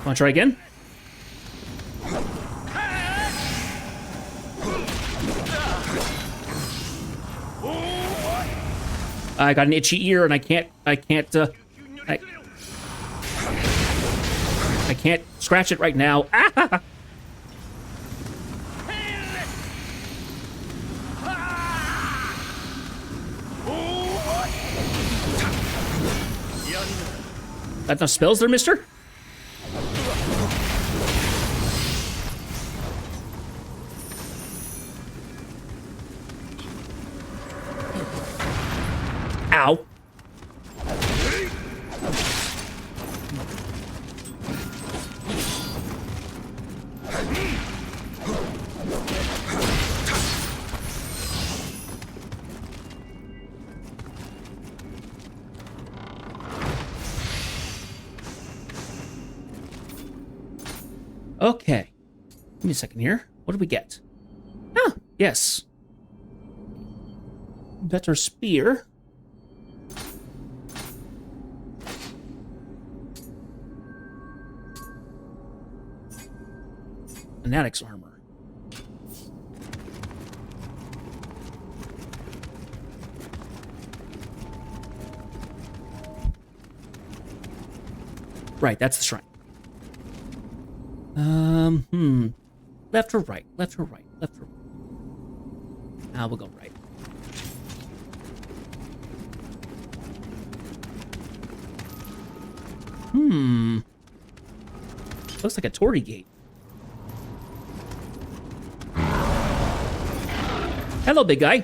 Want to try again? I got an itchy ear and I can't scratch it right now. Ah! Got enough spells there, mister? Ow. Okay. Give me a second here. What did we get? Ah, yes. Better spear. Fanatic's armor. Right, that's the shrine. Left or right? Left or right? Left or right? We'll go right. Looks like a Torii gate. Hello, big guy.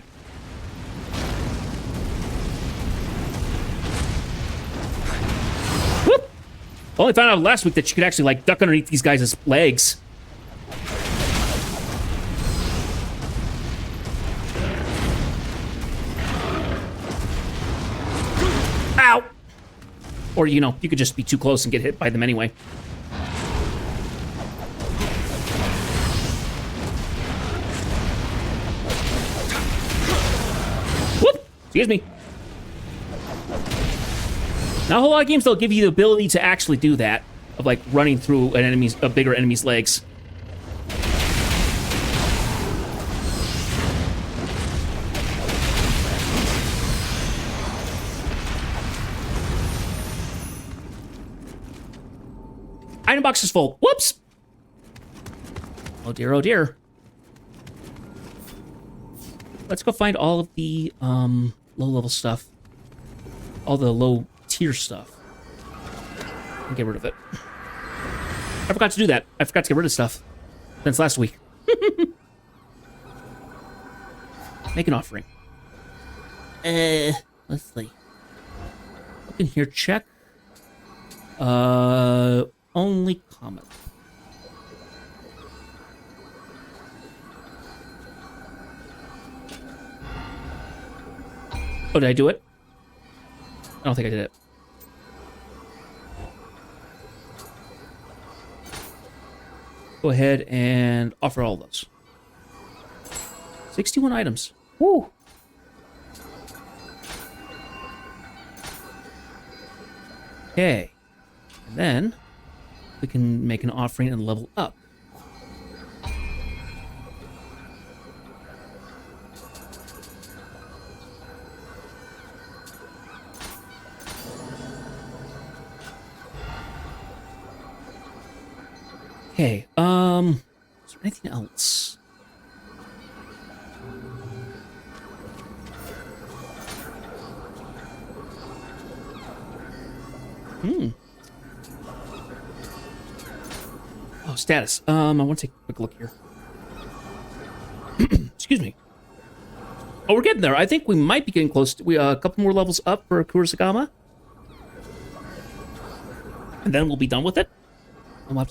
Whoop! Only found out last week that you could actually, like, duck underneath these guys' legs. Ow! Or, you know, you could just be too close and get hit by them anyway. Whoop! Excuse me. Now, a whole lot of games, they'll give you the ability to actually do that, of, like, running through a bigger enemy's legs. Item box is full. Whoops! Oh dear, oh dear. Let's go find all of the low-level stuff. All the low-tier stuff. And get rid of it. I forgot to do that. I forgot to get rid of stuff. Since last week. Make an offering. Let's see. Look in here, check. Only comment. Oh, did I do it? I don't think I did it. Go ahead and offer all those. 61 items. Woo! Okay. And then we can make an offering and level up. Okay, is there anything else? Oh, status. I want to take a quick look here. Excuse me. Oh, we're getting there. I think we might be getting close to a couple more levels up for Kurosagama. And then we'll be done with it. And we'll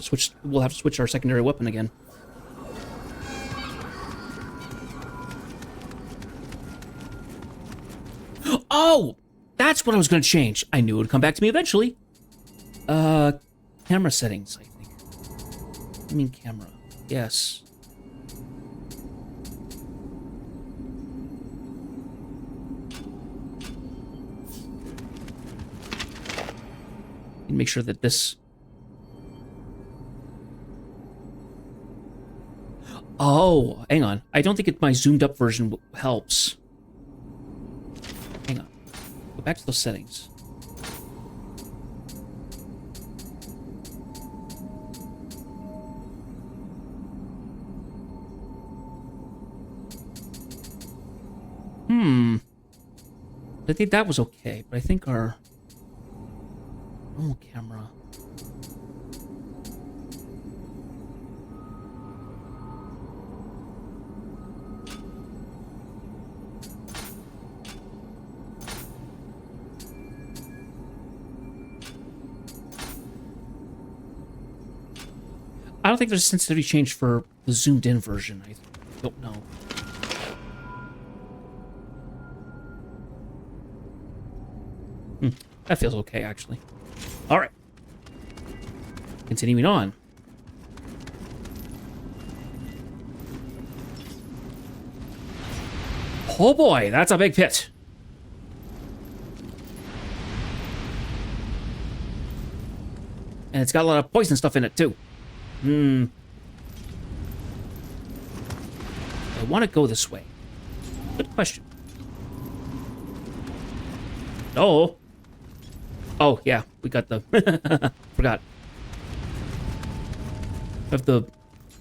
have to switch our secondary weapon again. Oh! That's what I was going to change. I knew it would come back to me eventually. Camera settings, I think. I mean camera. Yes. And make sure that this... Oh, hang on. I don't think my zoomed up version helps. Hang on. Go back to those settings. I think that was okay, but I think our Normal camera. I don't think there's a sensitivity change for the zoomed in version. I don't know. That feels okay, actually. All right. Continuing on. Oh boy, that's a big pit. And it's got a lot of poison stuff in it, too. I want to go this way. Good question. Oh. Oh, yeah. We got the... Forgot. I have the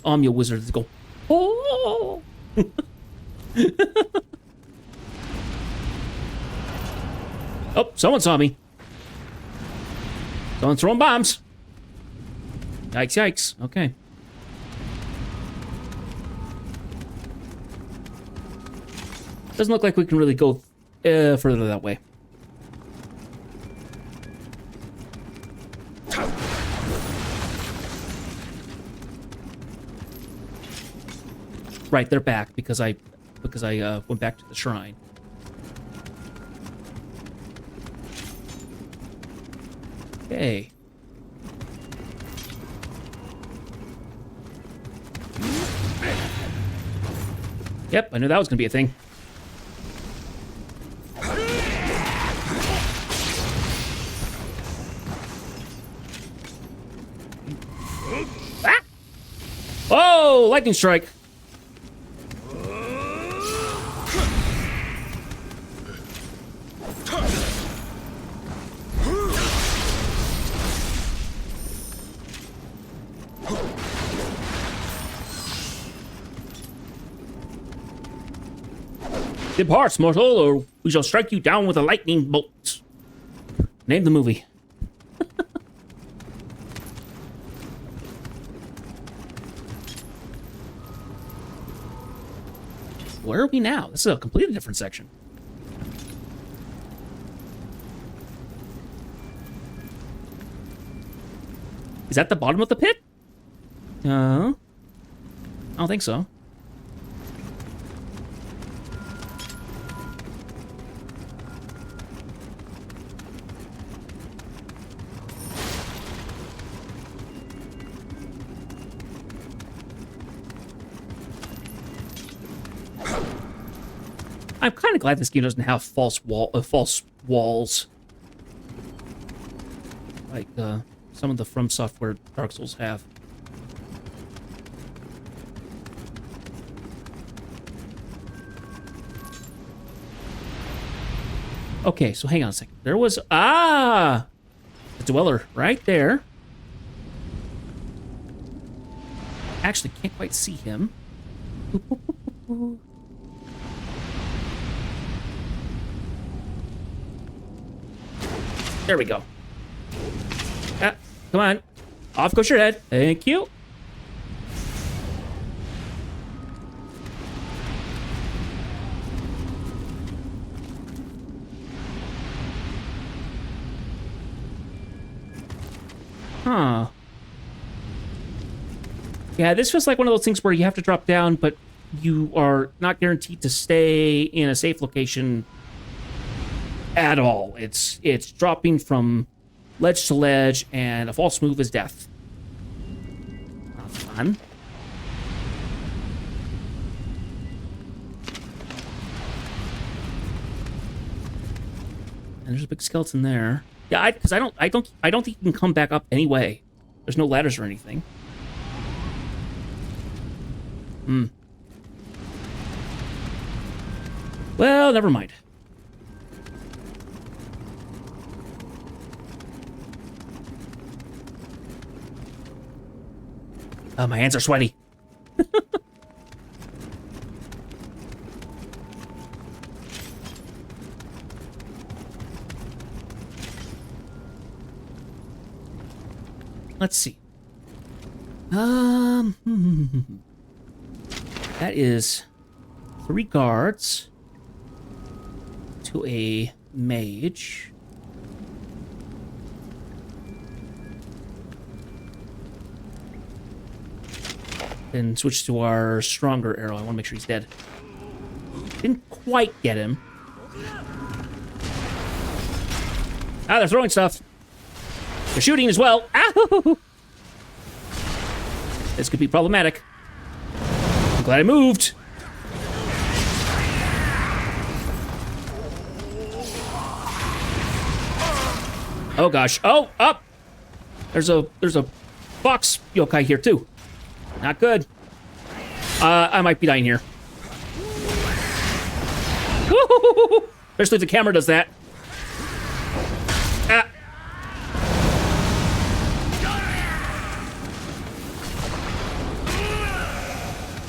Omnia wizard to go... Oh! Oh, someone saw me. Someone's throwing bombs. Yikes, yikes. Okay. Doesn't look like we can really go further that way. Right, they're back because I went back to the shrine. Okay. Yep, I knew that was gonna be a thing. Ah! Oh, lightning strike. Depart, mortal, or we shall strike you down with a lightning bolt. Name the movie. Where are we now? This is a completely different section. Is that the bottom of the pit? I don't think so. I'm kind of glad this game doesn't have false walls, like some of the From Software Dark Souls have. Okay, so hang on a second. There was a dweller right there. Actually, can't quite see him. There we go. Ah, come on. Off goes your head. Thank you. Huh. Yeah, this feels like one of those things where you have to drop down, but you are not guaranteed to stay in a safe location at all. It's dropping from ledge to ledge, and a false move is death. Not fun. And there's a big skeleton there. Yeah, because I don't think you can come back up anyway. There's no ladders or anything. Well, never mind. Oh, my hands are sweaty. let's see. That is 3 guards to a mage. Then switch to our stronger arrow. I want to make sure he's dead. Didn't quite get him. Ah, they're throwing stuff. They're shooting as well. Ow! This could be problematic. I'm glad I moved. Oh gosh. Oh, up. There's a fox yokai here too. Not good. I might be dying here. Especially if the camera does that. Ah.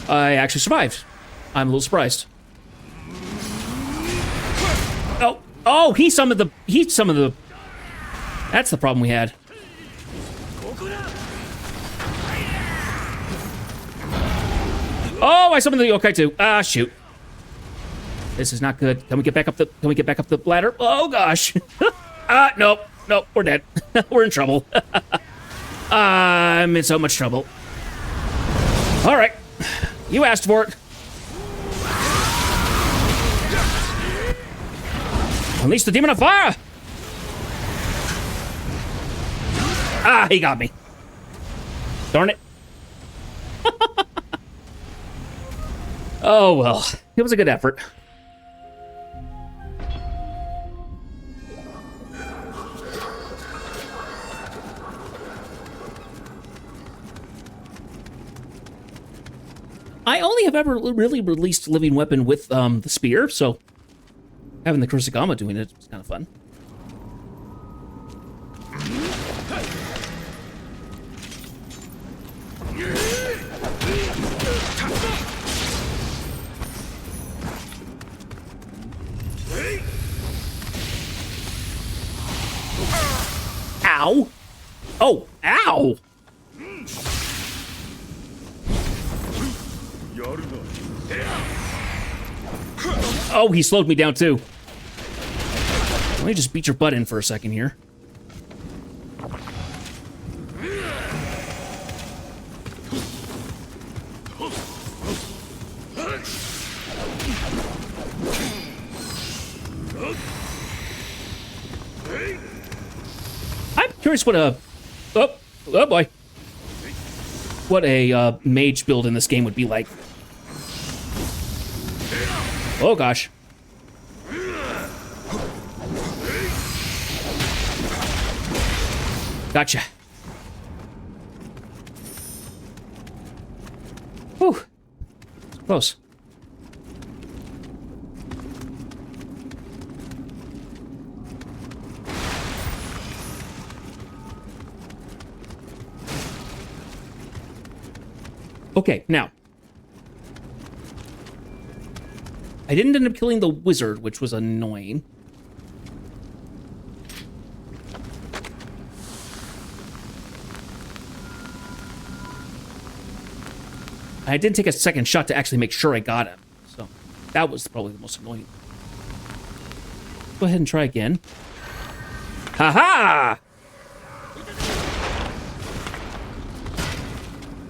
I actually survived. I'm a little surprised. Oh, he summoned the... That's the problem we had. Oh, I summoned the yokai too. Ah, shoot. This is not good. Can we get back up the ladder? Oh gosh. Nope, we're dead. We're in trouble. I'm in so much trouble. All right. You asked for it. Unleash the demon of fire! Ah, he got me. Darn it. Oh, well. It was a good effort. I only have ever really released Living Weapon with the spear, so having the Kurosagama doing it was kind of fun. Ow! Oh, ow! Oh, he slowed me down too. Let me just beat your butt in for a second here. I'm curious what a... Oh boy. What a mage build in this game would be like. Oh gosh. Gotcha. Whew. Close. Okay, now. I didn't end up killing the wizard, which was annoying. I did take a second shot to actually make sure I got him. So that was probably the most annoying. Go ahead and try again. Ha-ha!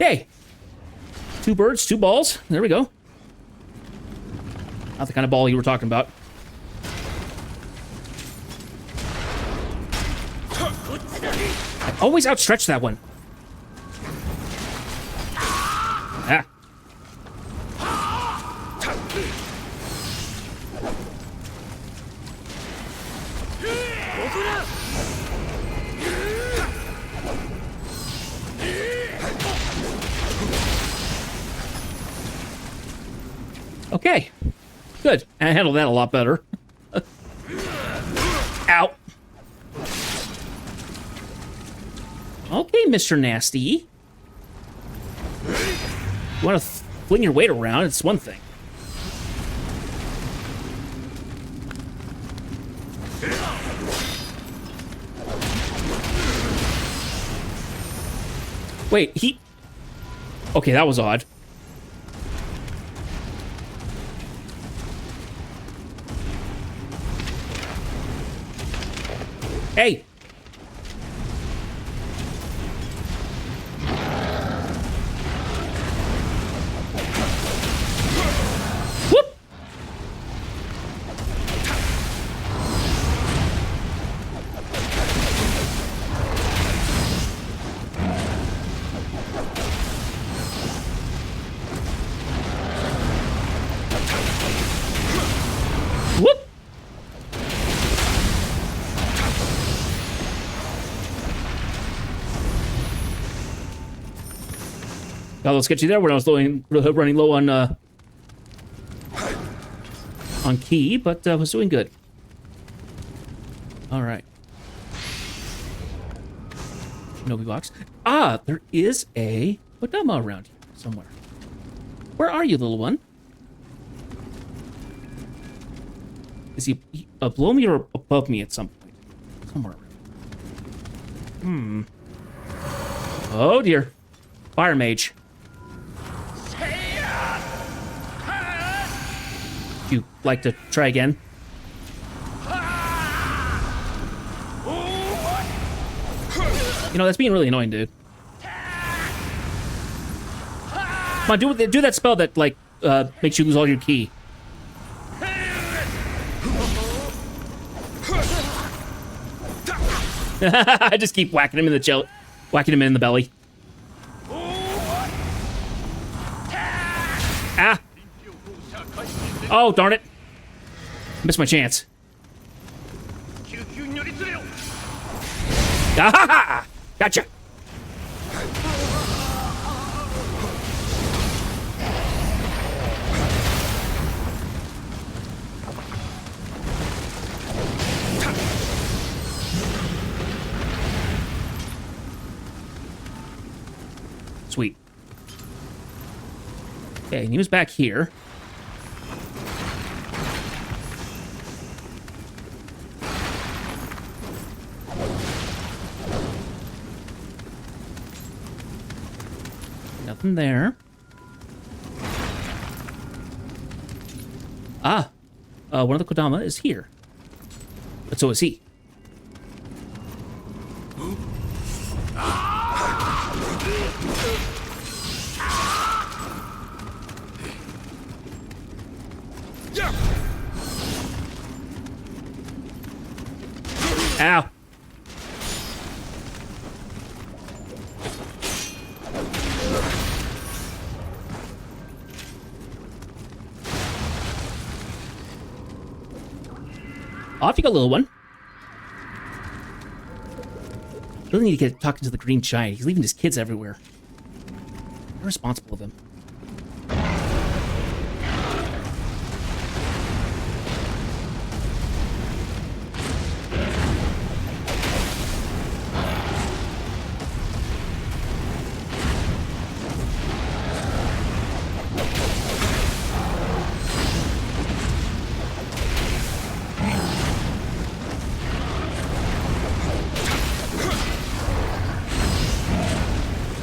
Yay! 2 birds, 2 balls. There we go. Not the kind of ball you were talking about. I always outstretch that one. Ah. Okay. Good. I handled that a lot better. Ow. Okay, Mr. Nasty. You want to fling your weight around, it's one thing. Wait, he... Okay, that was odd. Hey! Whoop! Whoop! Got a little sketchy there when I was running low on key, but was doing good. All right. Nobi box. Ah, there is a Kodama around here somewhere. Where are you, little one? Is he below me or above me at some point? Somewhere. Oh dear. Fire mage. You like to try again? You know, that's being really annoying, dude. Come on, do that spell that, like, makes you lose all your ki. I just keep whacking him in the whacking him in the belly. Ah! Oh, darn it. Missed my chance. Ah! Gotcha! Sweet. Okay, and he was back here. Nothing there. Ah, one of the Kodama is here. But so is he. Ow. Off you go, little one. Really need to get talking to the green giant. He's leaving his kids everywhere. Irresponsible of him.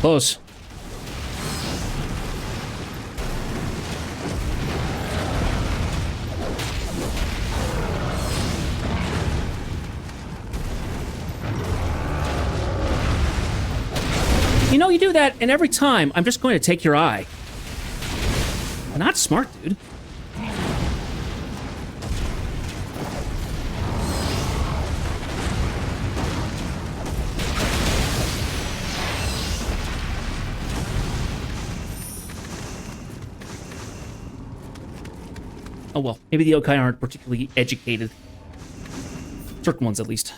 Close. You know, you do that, and every time, I'm just going to take your eye. Not smart, dude. Oh well, maybe the yokai aren't particularly educated. Certain ones, at least.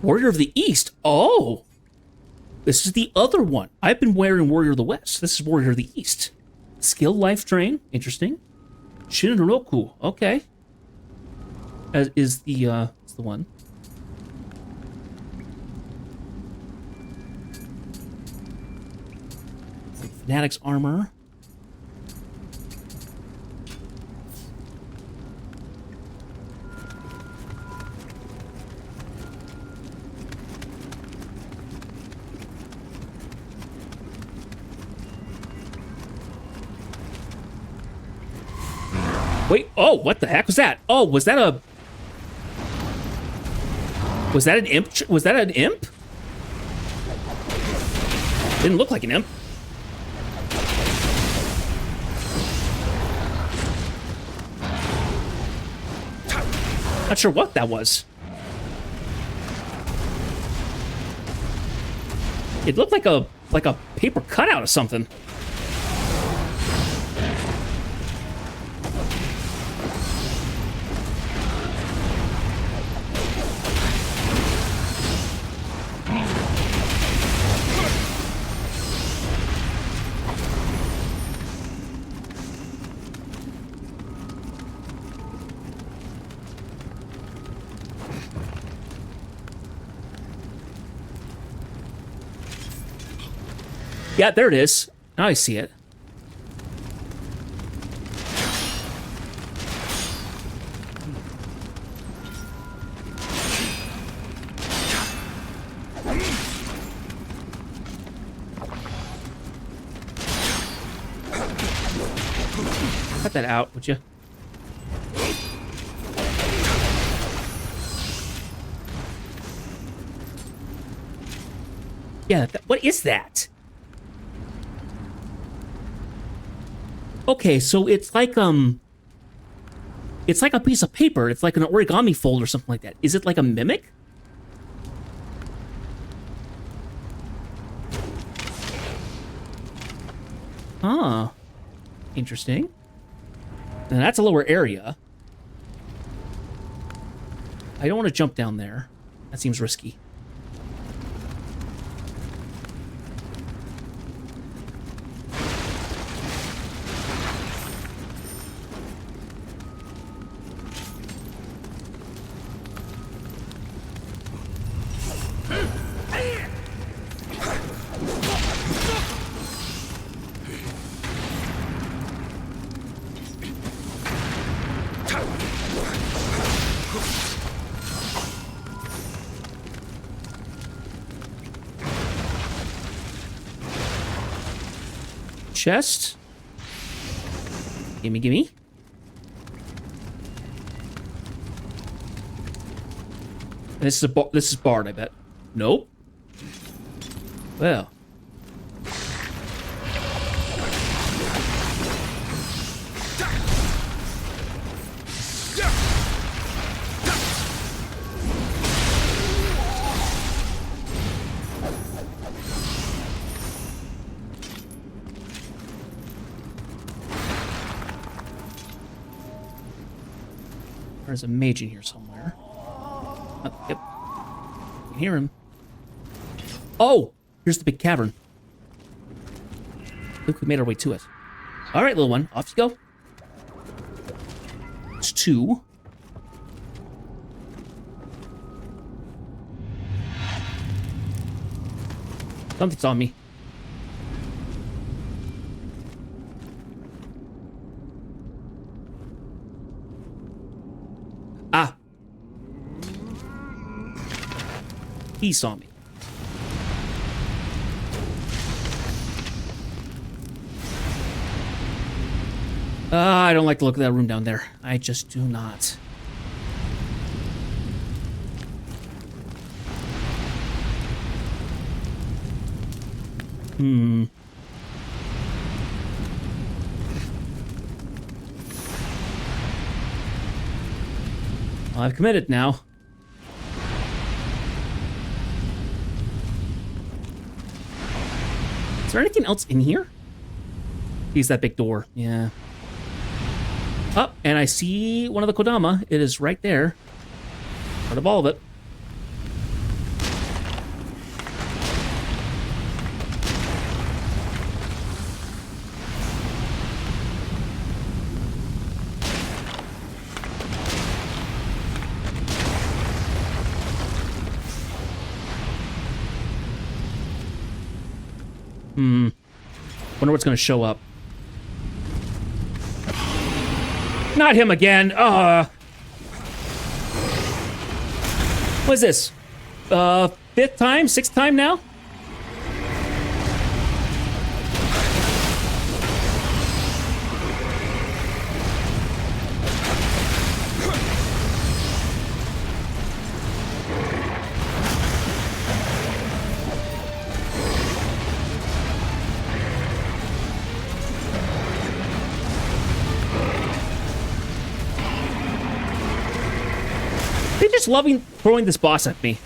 Warrior of the East? Oh! This is the other one. I've been wearing Warrior of the West. This is Warrior of the East. Skill Life Drain. Interesting. Shinroku. Okay. Is the one. Fanatic's Armor. Wait, oh, what the heck was that? Oh, was that a... Was that an imp? Was that an imp? Didn't look like an imp. Not sure what that was. It looked like a paper cutout or something. Yeah, there it is. Now I see it. Cut that out, would you? Yeah, what is that? Okay, so it's like a piece of paper. It's like an origami fold or something like that. Is it like a mimic? Huh. Interesting. Now that's a lower area. I don't want to jump down there. That seems risky. Chest. Gimme, gimme. And this is barred, I bet. Nope. Well. There's a mage in here somewhere. Oh, yep. I can hear him. Oh! Here's the big cavern. Look, we made our way to it. Alright, little one. Off you go. It's 2. Something's on me. Ah. He saw me. I don't like the look of that room down there. I just do not. Well, I've committed now. Is there anything else in here? He's that big door. Yeah. Oh, and I see one of the Kodama. It is right there. Part of all of it. Wonder what's going to show up. Not him again. What is this? 5th time? 6th time now? just loving throwing this boss at me.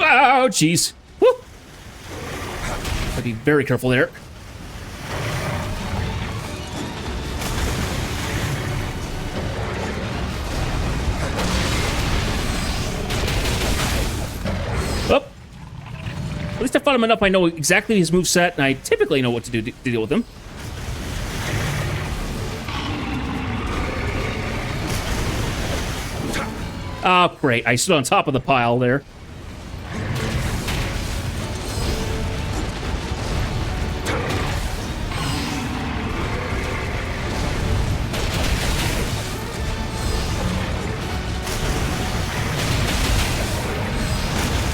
Oh, jeez. Woo! Gotta be very careful there. Oh. At least I fought him enough. I know exactly his moveset, and I typically know what to do to deal with him. Oh, great. I stood on top of the pile there.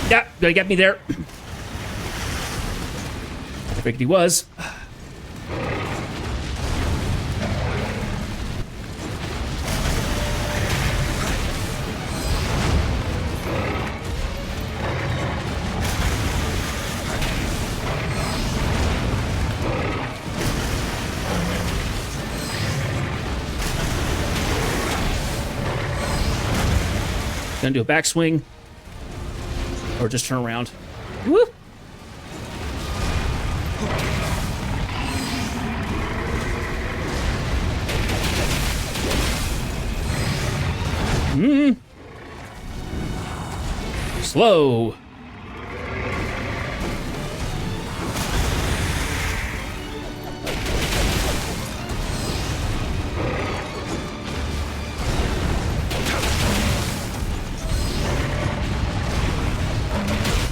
Yeah, gonna get me there. I figured he was. Gonna do a backswing. Or just turn around. Woo! Slow.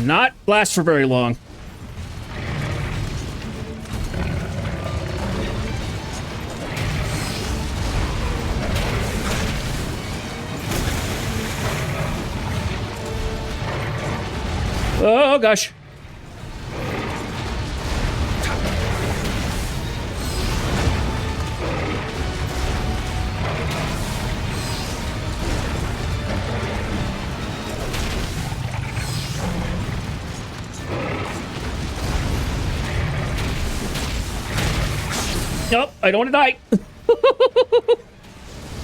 Not last for very long. Oh, gosh. Nope, I don't want to die.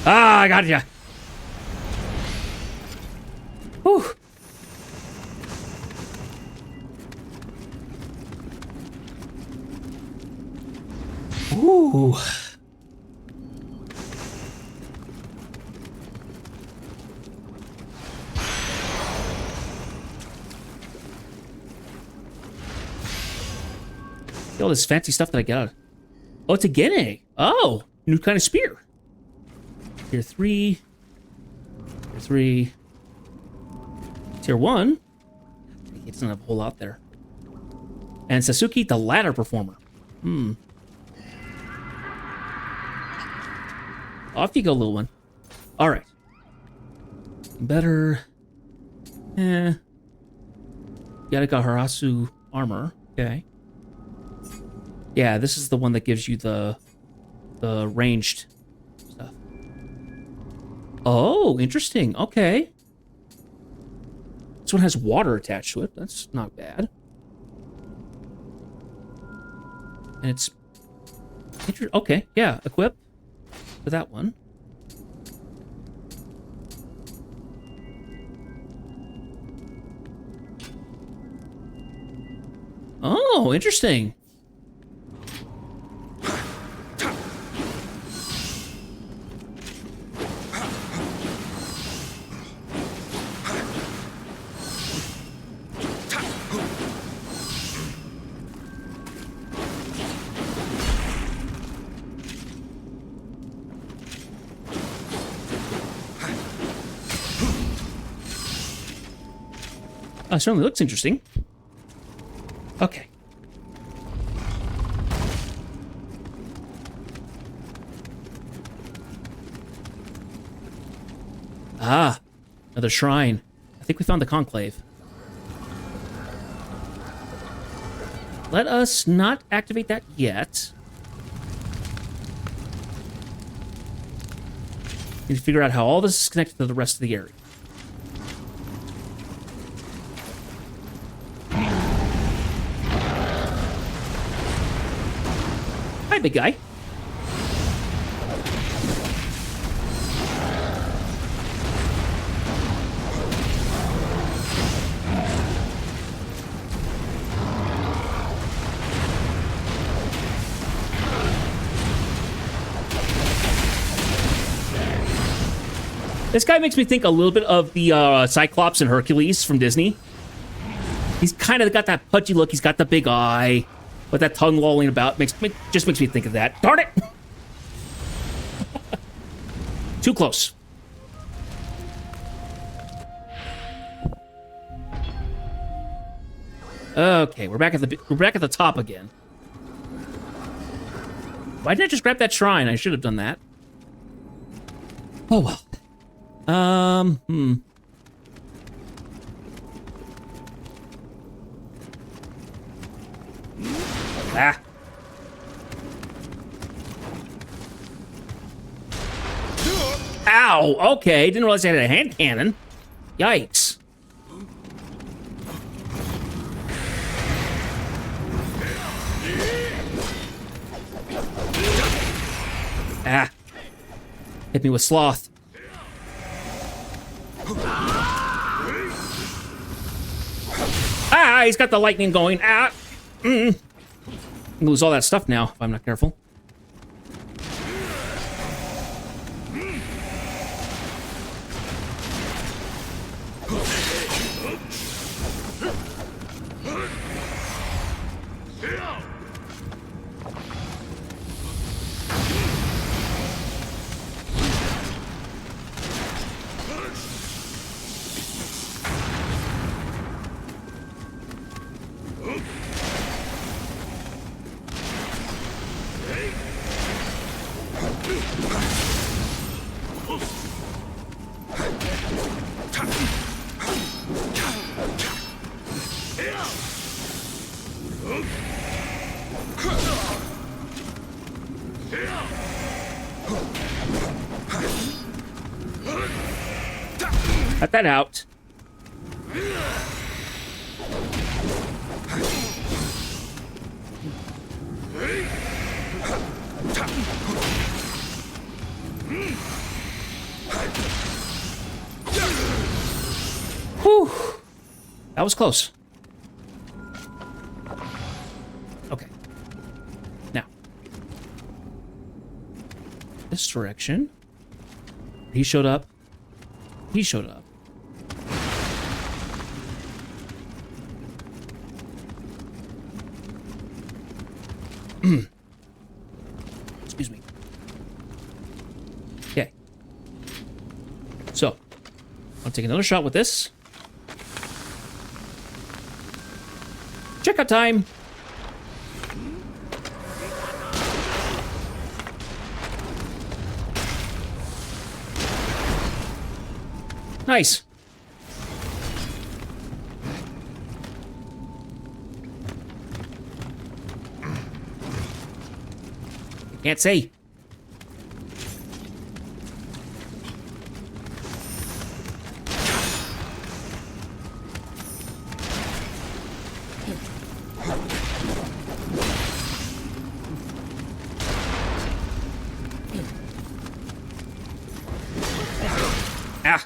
Ah, I got ya. Whew. Ooh. All this fancy stuff that I got. Oh, it's a Gene. Oh, new kind of spear. Tier 3. Tier 3. Tier 1. It doesn't have a whole lot there. And Sasuke, the ladder performer. Off you go, little one. All right. Better. Sekigahara armor. Okay. Yeah, this is the one that gives you the ranged stuff. Oh, interesting. Okay. This one has water attached to it. That's not bad. And it's... Okay, yeah, equip for that one. Oh, interesting. Certainly looks interesting. Okay. Ah, another shrine. I think we found the conclave. Let us not activate that yet. Need to figure out how all this is connected to the rest of the area. Hi, big guy. This guy makes me think a little bit of the Cyclops and Hercules from Disney. He's kind of got that pudgy look. He's got the big eye, with that tongue lolling about. Just makes me think of that. Darn it! Too close. Okay, we're back at the top again. Why didn't I just grab that shrine? I should have done that. Oh well. Ah. Ow! Okay, didn't realize I had a hand cannon. Yikes. Ah. Hit me with sloth. Ah, he's got the lightning going. Ah. I'm gonna lose all that stuff now if I'm not careful. Cut that out. Whew. That was close. Okay. Now. This direction. He showed up. He showed up. Excuse me. Okay. So, I'll take another shot with this. Checkout time. Nice. Can't see. Ah.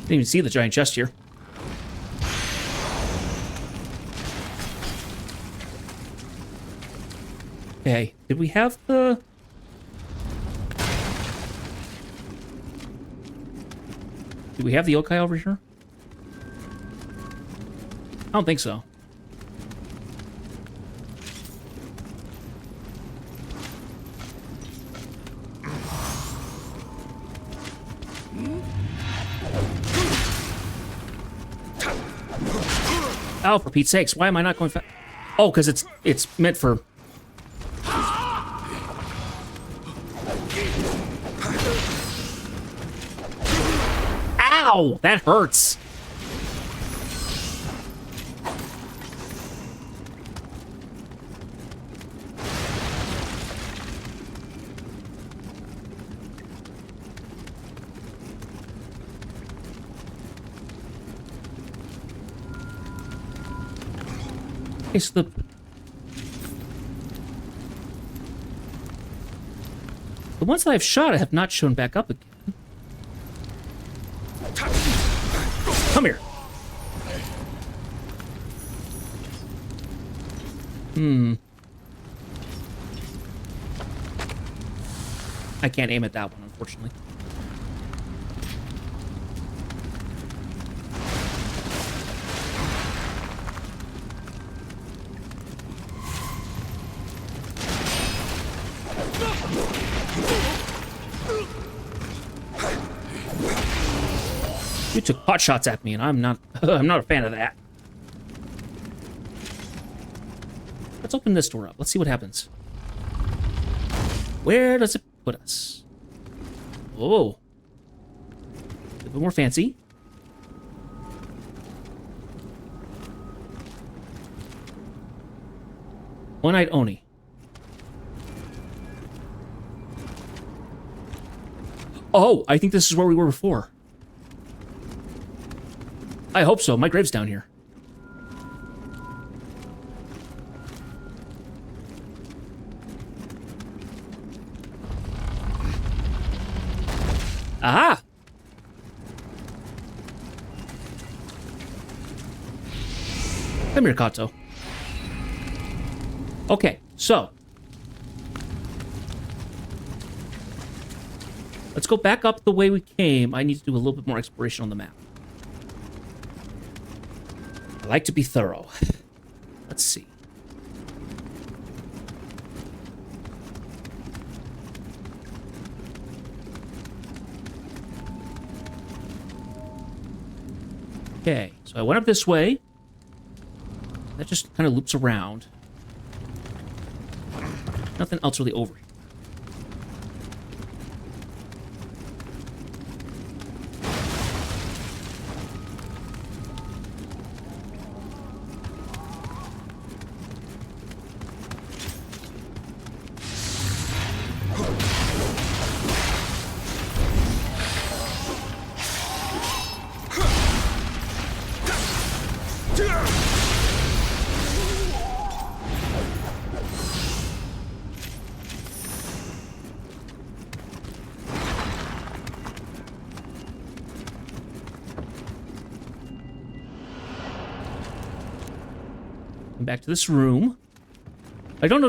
Didn't even see the giant chest here. Okay, did we have the... Do we have the yokai over here? I don't think so. Oh, for Pete's sakes, why am I not going fast? Oh, because it's meant for... Ow! That hurts! Okay, so the ones that I've shot have not shown back up again. Come here. I can't aim at that one, unfortunately. You took pot shots at me, and I'm not a fan of that. Let's open this door up. Let's see what happens. Where does it put us? Oh. A bit more fancy. One-eyed Oni. Oh, I think this is where we were before. I hope so. My grave's down here. Aha! Come here, Kato. Okay, so. Let's go back up the way we came. I need to do a little bit more exploration on the map. I like to be thorough. Let's see. Okay, so I went up this way. That just kind of loops around. Nothing else really over here. Back to this room. I don't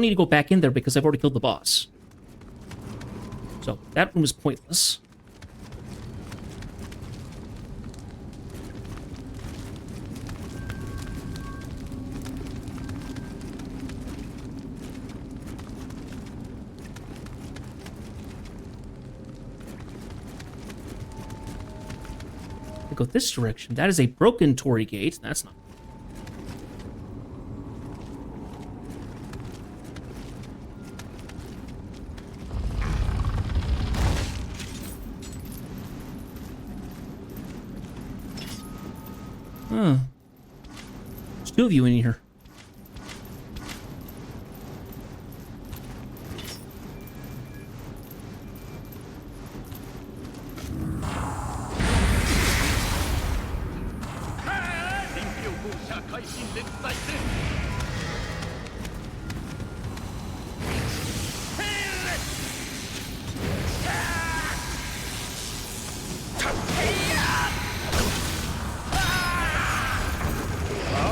need to go back in there because I've already killed the boss. So that room is pointless. I go this direction. That is a broken Torii gate. That's not. Huh. There's two of you in here.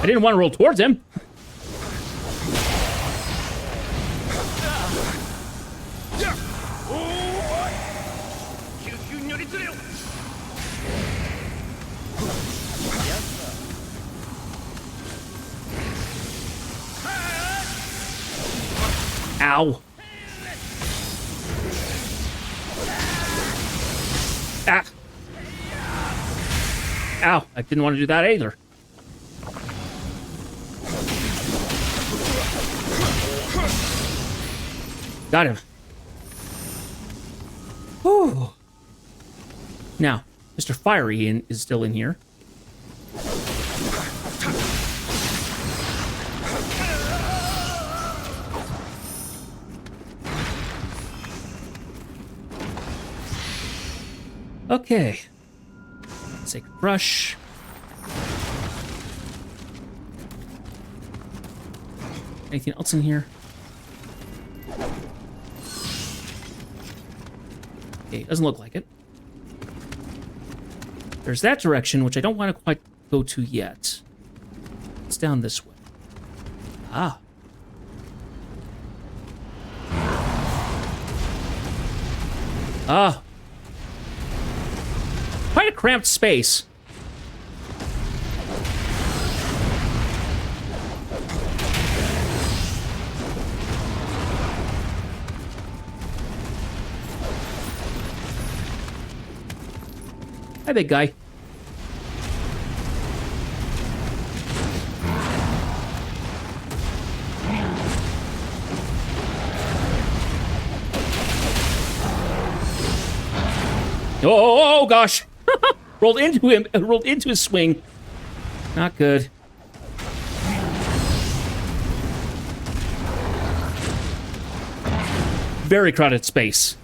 I didn't want to roll towards him. Ow. Ah. Ow. I didn't want to do that either. Got him. Whew. Now, Mr. Fiery is still in here. Okay. Sacred Brush. Anything else in here? Okay, doesn't look like it. There's that direction, which I don't want to quite go to yet. It's down this way. Ah. Ah. Quite a cramped space. Hi, big guy. Oh gosh. Rolled into him, rolled into his swing. Not good. Very crowded space.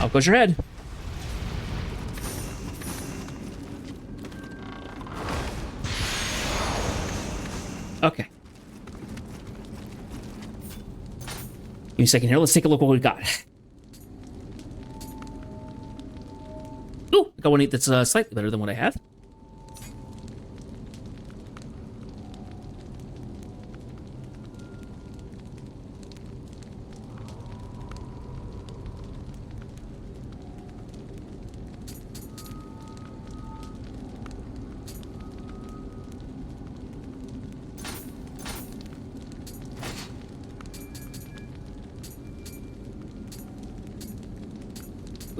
Out goes your head. Okay. Give me a second here. Let's take a look what we got. Ooh, I got one that's slightly better than what I have.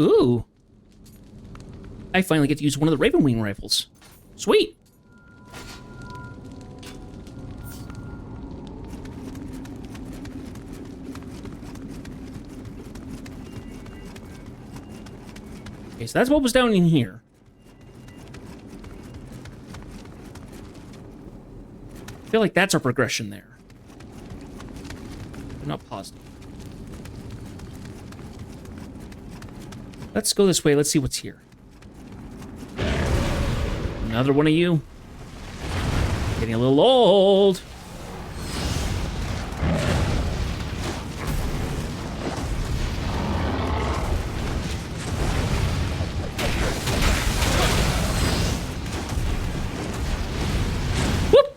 Ooh. I finally get to use one of the Raven Wing rifles. Sweet. Okay, so that's what was down in here. I feel like that's our progression there. I'm not positive. Let's go this way. Let's see what's here. Another one of you. Getting a little old. Whoop!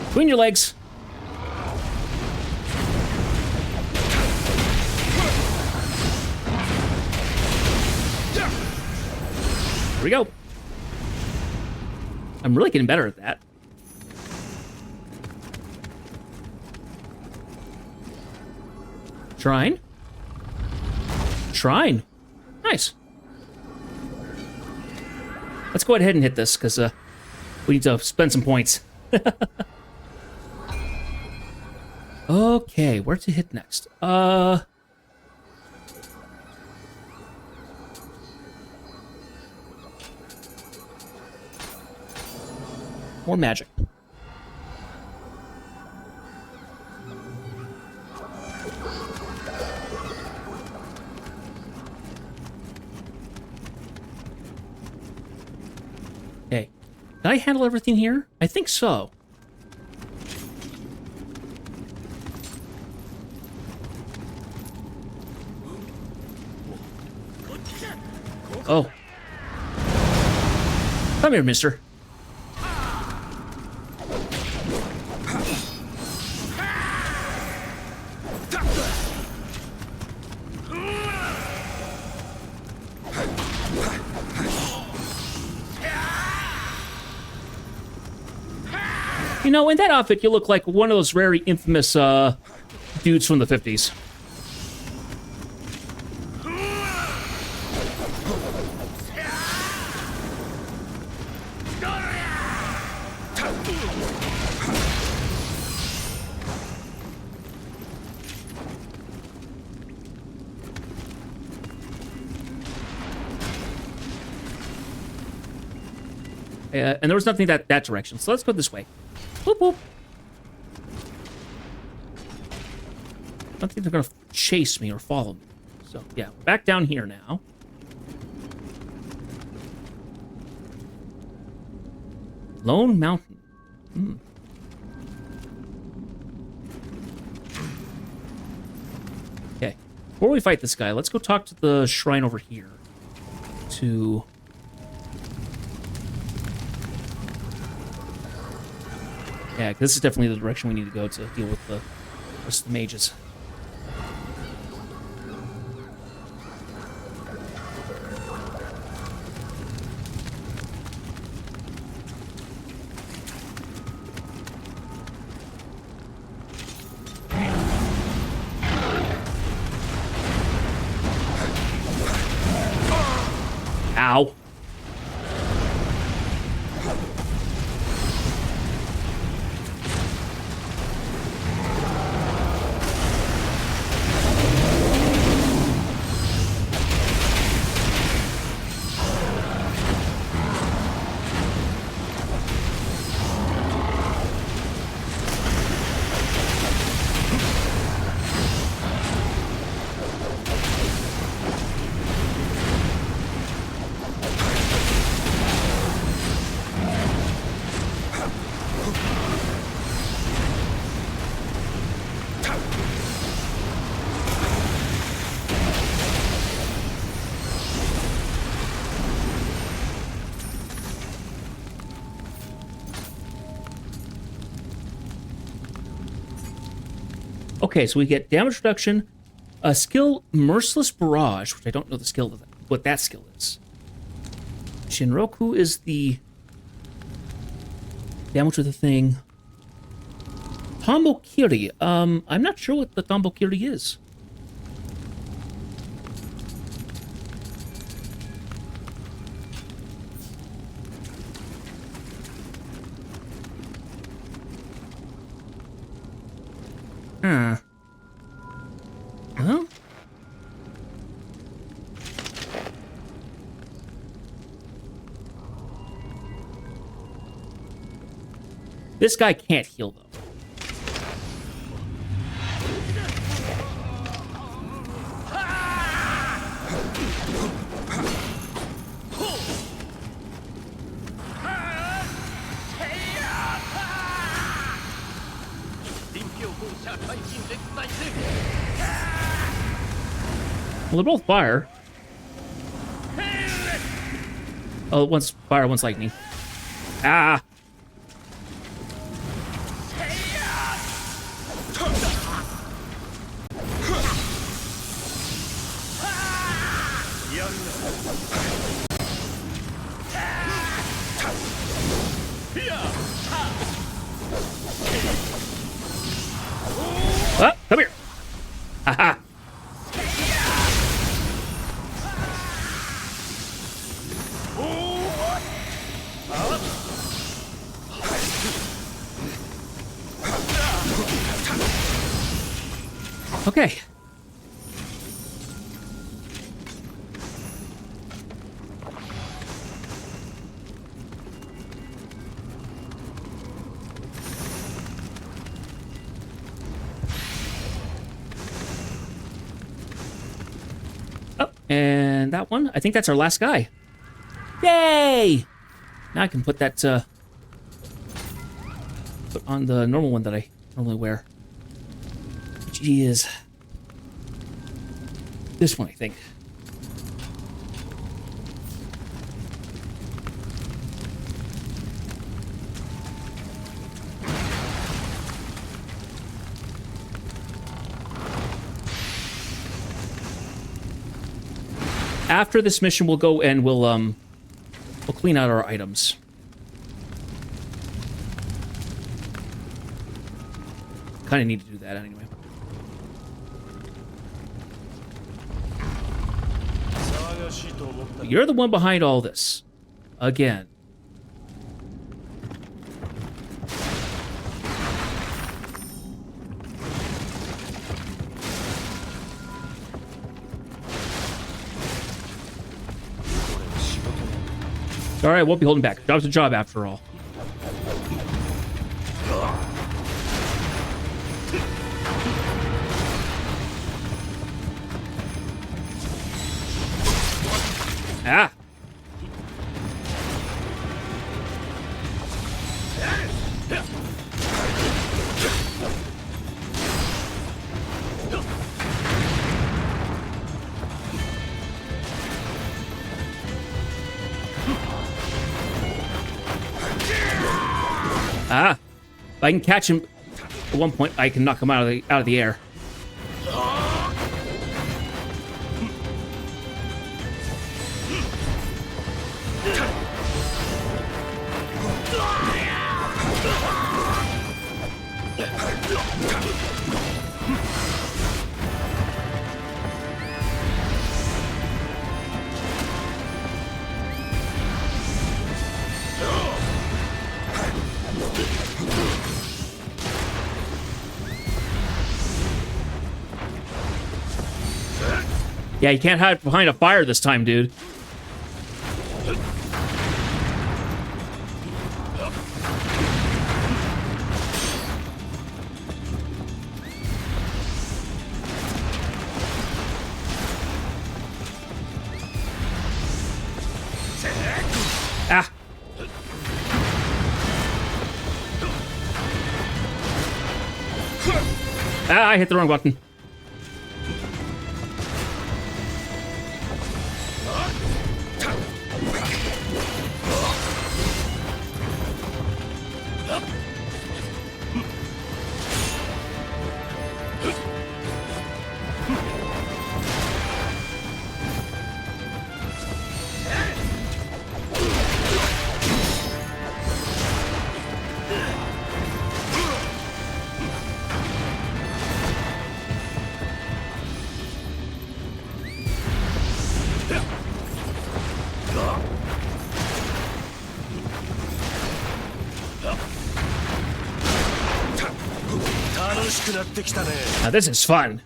Between your legs. Here we go. I'm really getting better at that. Shrine. Shrine. Nice. Let's go ahead and hit this, because we need to spend some points. Okay, where to hit next? More magic. Okay. Did I handle everything here? I think so. Oh. Come here, mister. You know, in that outfit, you look like one of those very infamous dudes from the 50s. And there was nothing that direction, so let's go this way. Whoop, whoop. I don't think they're gonna chase me or follow me. So, yeah, back down here now. Lone Mountain. Hmm. Okay, before we fight this guy, let's go talk to the shrine over here. Yeah, this is definitely the direction we need to go to deal with the rest of the mages. Ow. Okay, so we get damage reduction, a skill Merciless Barrage, which I don't know the skill of that, what that skill is. Shinroku is the damage with the thing. Tombokiri. I'm not sure what the Tombokiri is. Huh. Well. This guy can't heal, though. Well, they're both fire. Oh, one's fire, one's lightning. Ah! Ah, come here! Haha! Okay. Oh, and that one, I think that's our last guy. Yay! Now I can put that, put on the normal one that I normally wear. Which is this one, I think. After this mission, we'll go and we'll clean out our items. Kind of need to do that anyway. You're the one behind all this. Again. All right, won't be holding back. Job's a job after all. Ah! Ah! If I can catch him at one point, I can knock him out of the air. Yeah, you can't hide behind a fire this time, dude. Ah! Ah, I hit the wrong button. Now this is fun.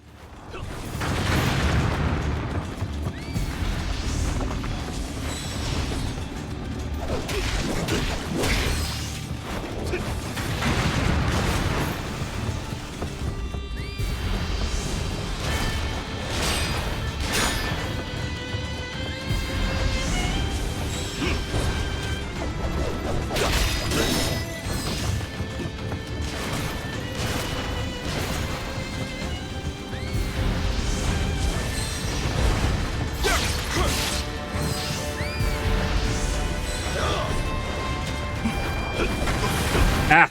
Ah!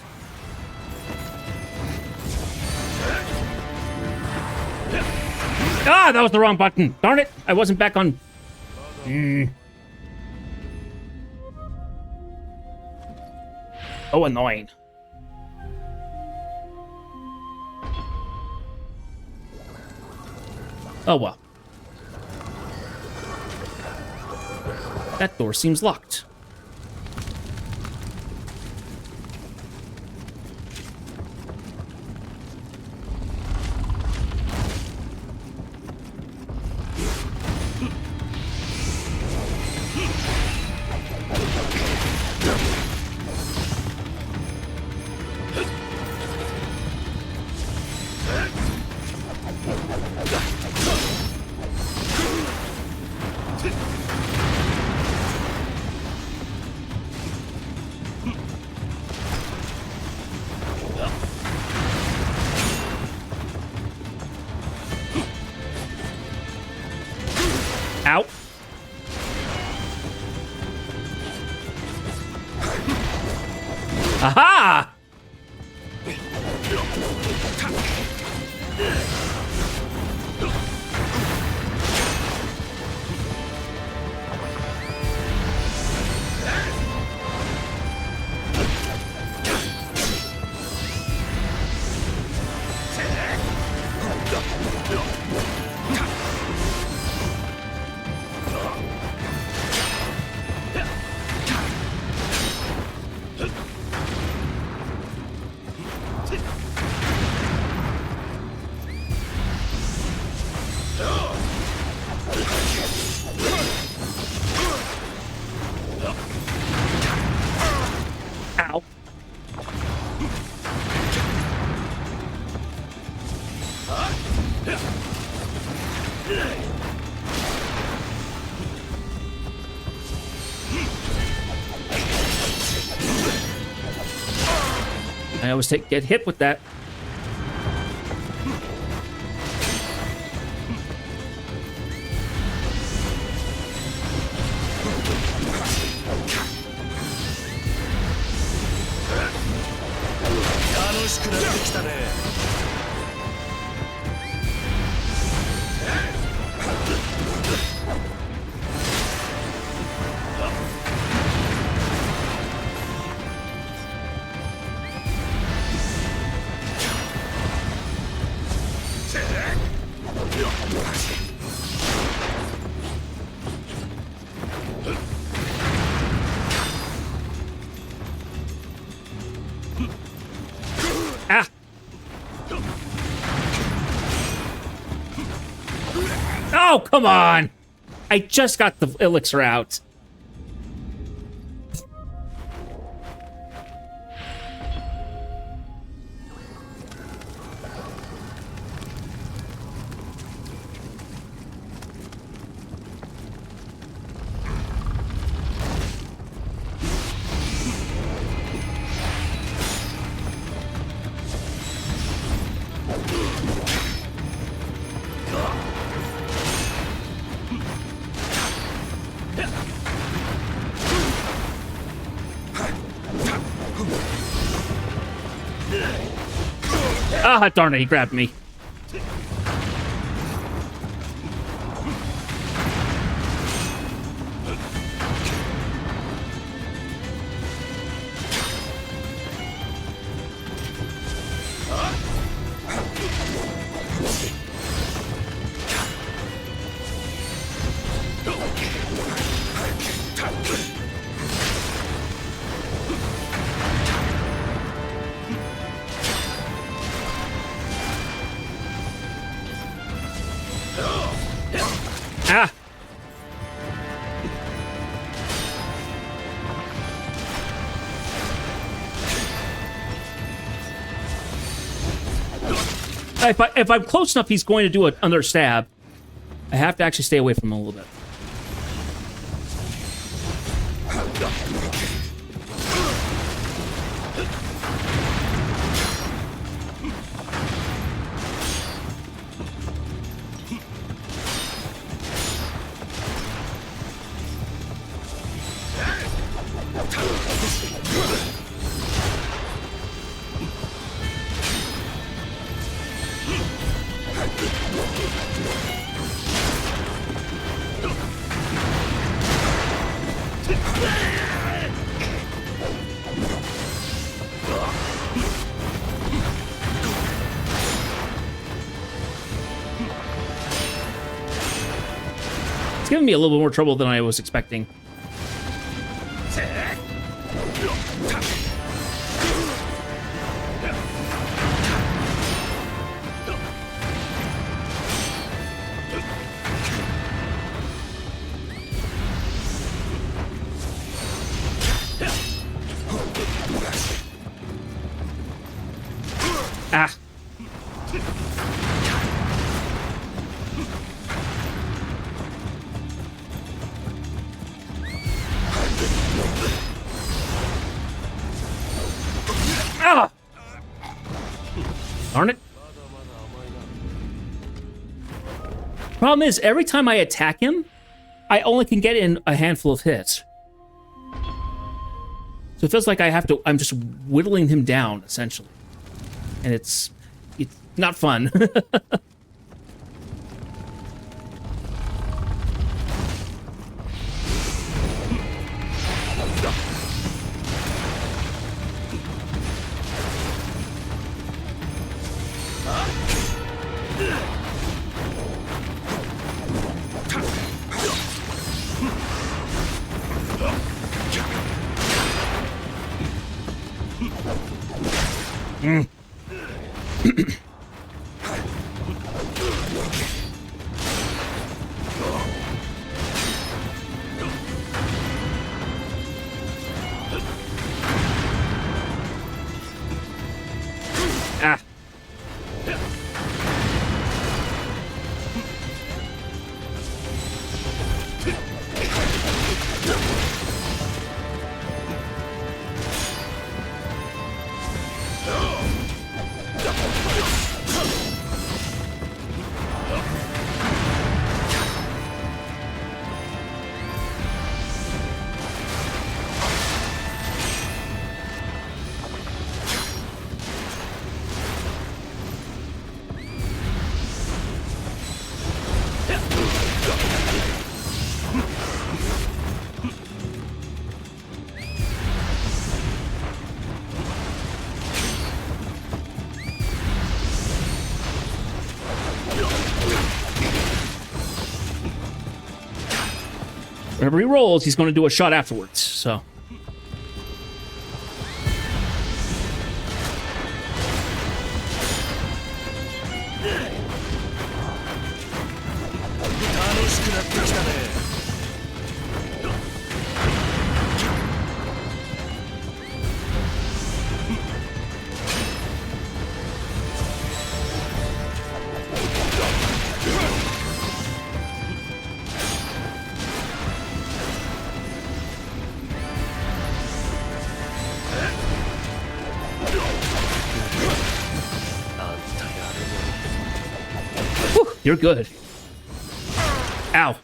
Ah, that was the wrong button. Darn it, I wasn't back on... Oh, annoying. Oh, well. That door seems locked. Ow. Aha! I always get hit with that. Ah! Oh, come on! I just got the elixir out. Ah, darn it, he grabbed me. Ah! If I'm close enough, he's going to do another stab. I have to actually stay away from him a little bit. It's giving me a little bit more trouble than I was expecting. Ah. Ah! Darn it. Problem is, every time I attack him, I only can get in a handful of hits. So it feels like I'm just whittling him down, essentially. And it's not fun. Ah. Whenever he rolls, he's going to do a shot afterwards, so... Whew, you're good. Ow.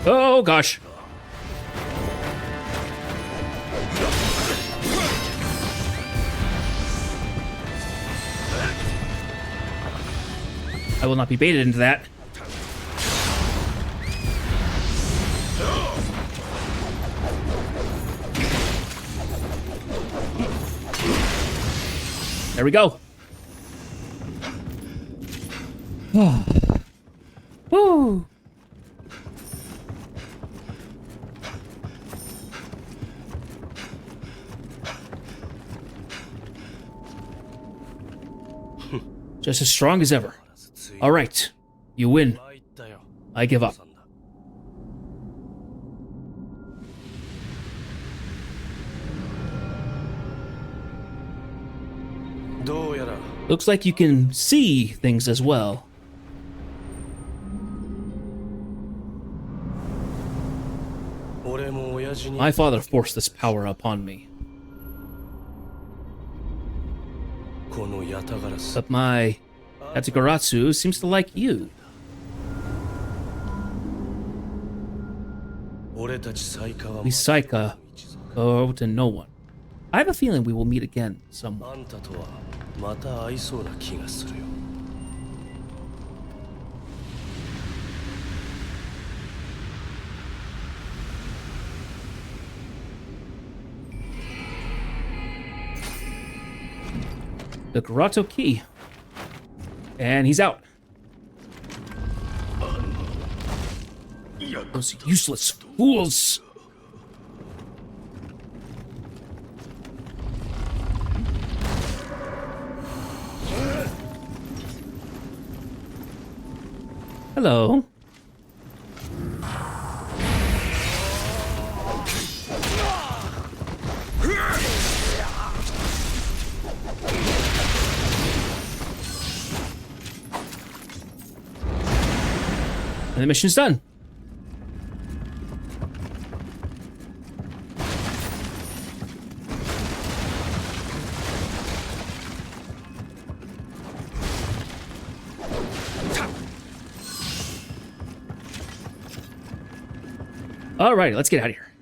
Oh, gosh. I will not be baited into that. There we go. Woo. Just as strong as ever. All right, you win. I give up. Looks like you can see things as well. My father forced this power upon me. But my Yatagaratsu seems to like you. We Saika go to no one. I have a feeling we will meet again somewhere. The Garato key. And he's out. Those useless fools. Hello. And the mission's done. All right, let's get out of here.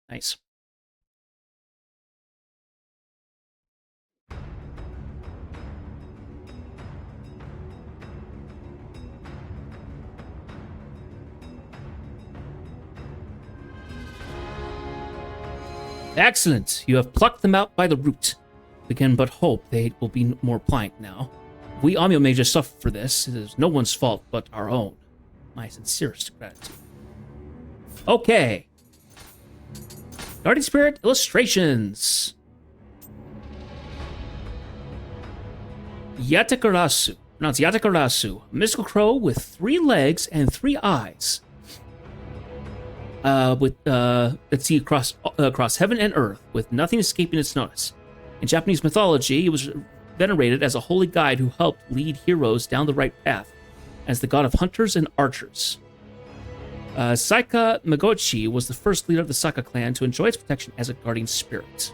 Nice. Excellent. You have plucked them out by the root. We can but hope they will be more pliant now. If we Amyo mages suffer for this, it is no one's fault but our own. My sincerest gratitude. Okay. Guardian Spirit illustrations. Yatakarasu. Pronounced Yatakarasu. A mystical crow with 3 legs and 3 eyes. at sea across heaven and earth, with nothing escaping its notice. In Japanese mythology, he was venerated as a holy guide who helped lead heroes down the right path, as the god of hunters and archers. Saika Magochi was the first leader of the Saka clan to enjoy its protection as a guardian spirit.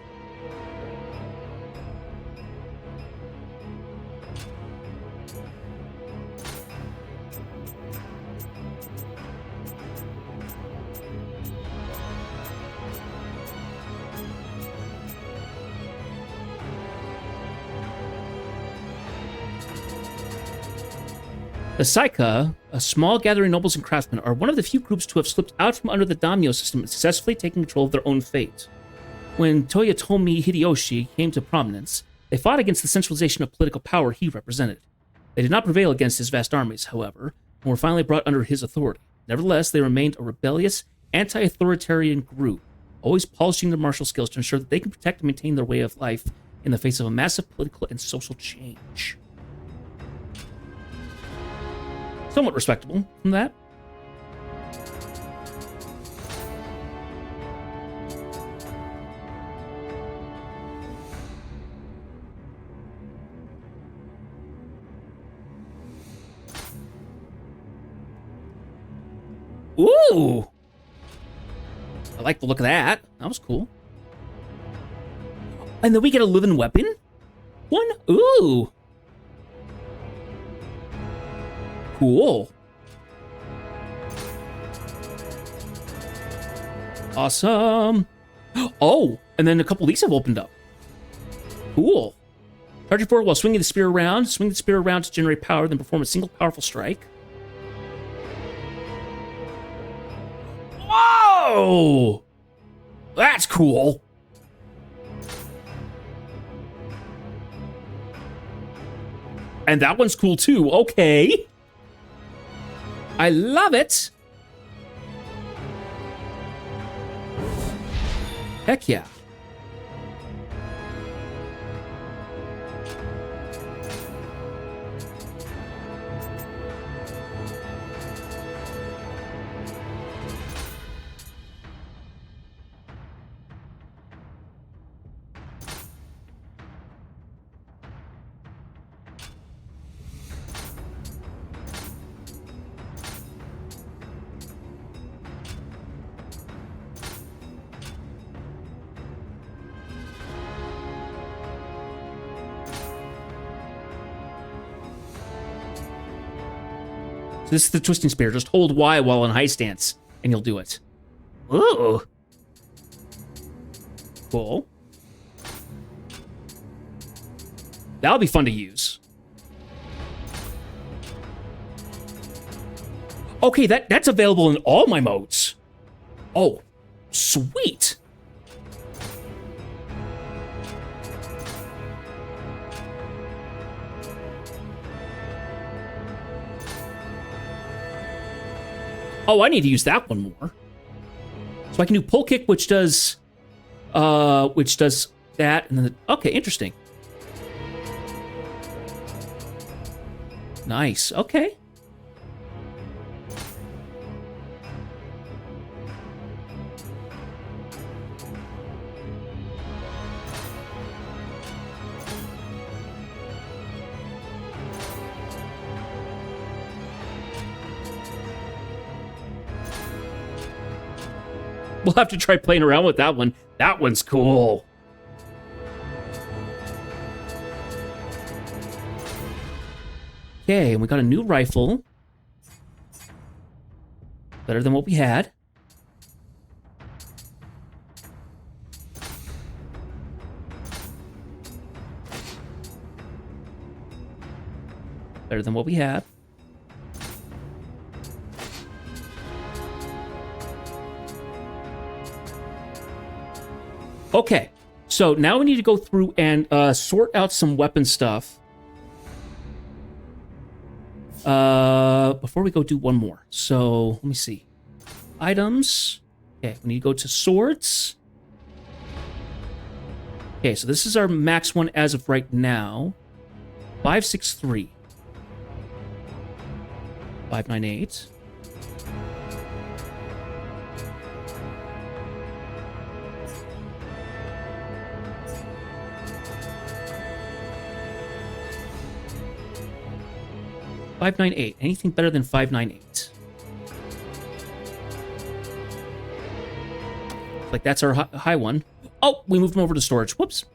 The Saika, a small gathering of nobles and craftsmen, are one of the few groups to have slipped out from under the daimyo system and successfully taken control of their own fate. When Toyotomi Hideyoshi came to prominence, they fought against the centralization of political power he represented. They did not prevail against his vast armies, however, and were finally brought under his authority. Nevertheless, they remained a rebellious, anti-authoritarian group, always polishing their martial skills to ensure that they can protect and maintain their way of life in the face of a massive political and social change. Somewhat respectable from that. Ooh! I like the look of that. That was cool. And then we get a living weapon? One? Ooh! Cool. Awesome. Oh, and then a couple of these have opened up. Cool. Charging forward while swinging the spear around. Swing the spear around to generate power, then perform a single powerful strike. Whoa! That's cool. And that one's cool too. Okay. I love it. Heck yeah. So this is the twisting spear. Just hold Y while in high stance, and you'll do it. Ooh. Cool. That'll be fun to use. Okay, that's available in all my modes. Oh, sweet. Oh, I need to use that one more. So I can do pull kick, which does that, and then okay, interesting. Nice. Okay. We'll have to try playing around with that one. That one's cool. Okay, and we got a new rifle. Better than what we had. Better than what we had. Okay, so now we need to go through and sort out some weapon stuff. Before we go do one more. So, let me see. Items. Okay, we need to go to swords. Okay, so this is our max one as of right now. 563. 598. 598. Anything better than 598? Like that's our high one. Oh, we moved them over to storage. Whoops.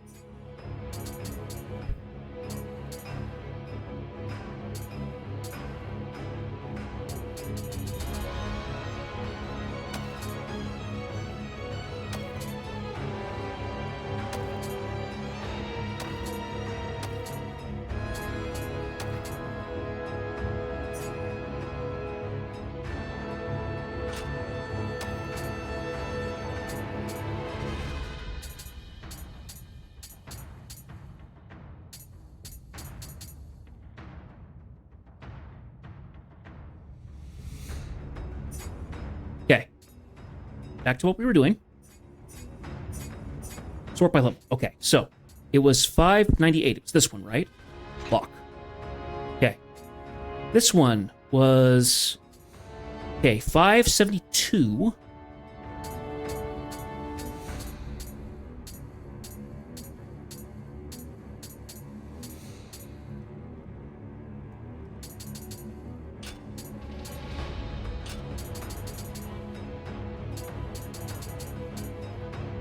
Okay. Back to what we were doing. Sort by level. Okay, so it was 598. It was this one, right? Lock. Okay. This one was... Okay, 572.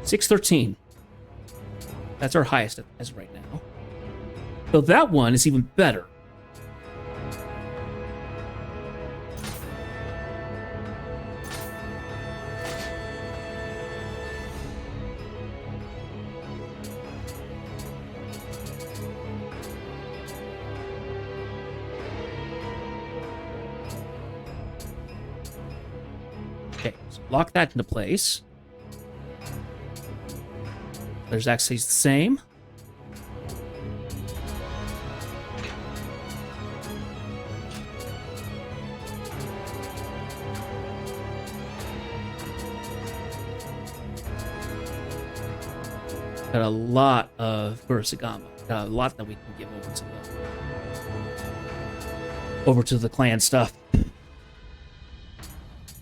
$613. That's our highest as of right now. So that one is even better. Okay, so lock that into place. There's actually the same. Got a lot of Kurosagama. Got a lot that we can give over to the clan stuff.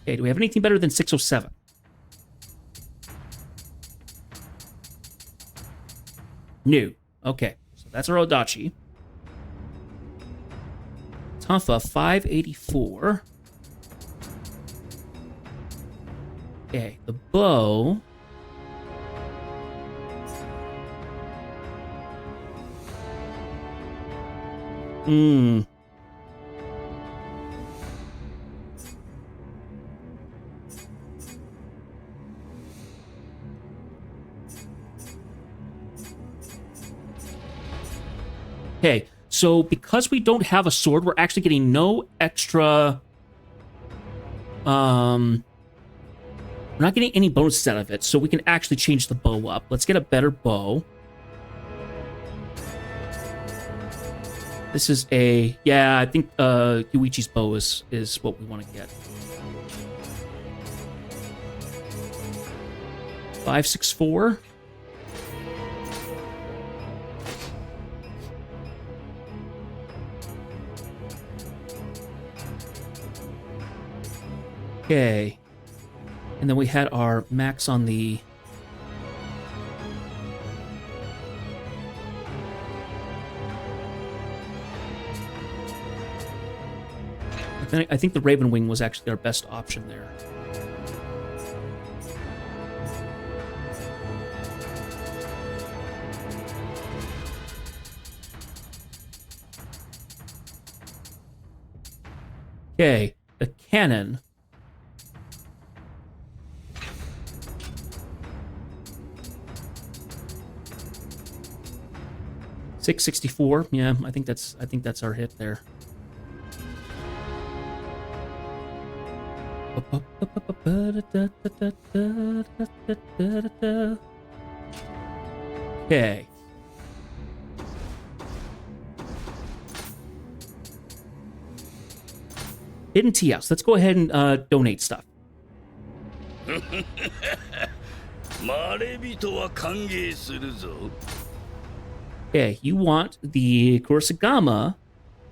Okay, do we have anything better than 607? New. Okay, so that's our Odachi. Tonfa, 584. Okay, the bow. Okay, so because we don't have a sword, we're actually getting no extra... we're not getting any bonuses out of it, so we can actually change the bow up. Let's get a better bow. This is a... Yeah, I think Yuichi's bow is what we want to get. 564. Okay. And then we had our max on the... I think the Raven Wing was actually our best option there. Okay, the cannon. $664. Yeah, I think that's our hit there. Okay. Hidden tea house. Let's go ahead and donate stuff. Okay, you want the Kurosagama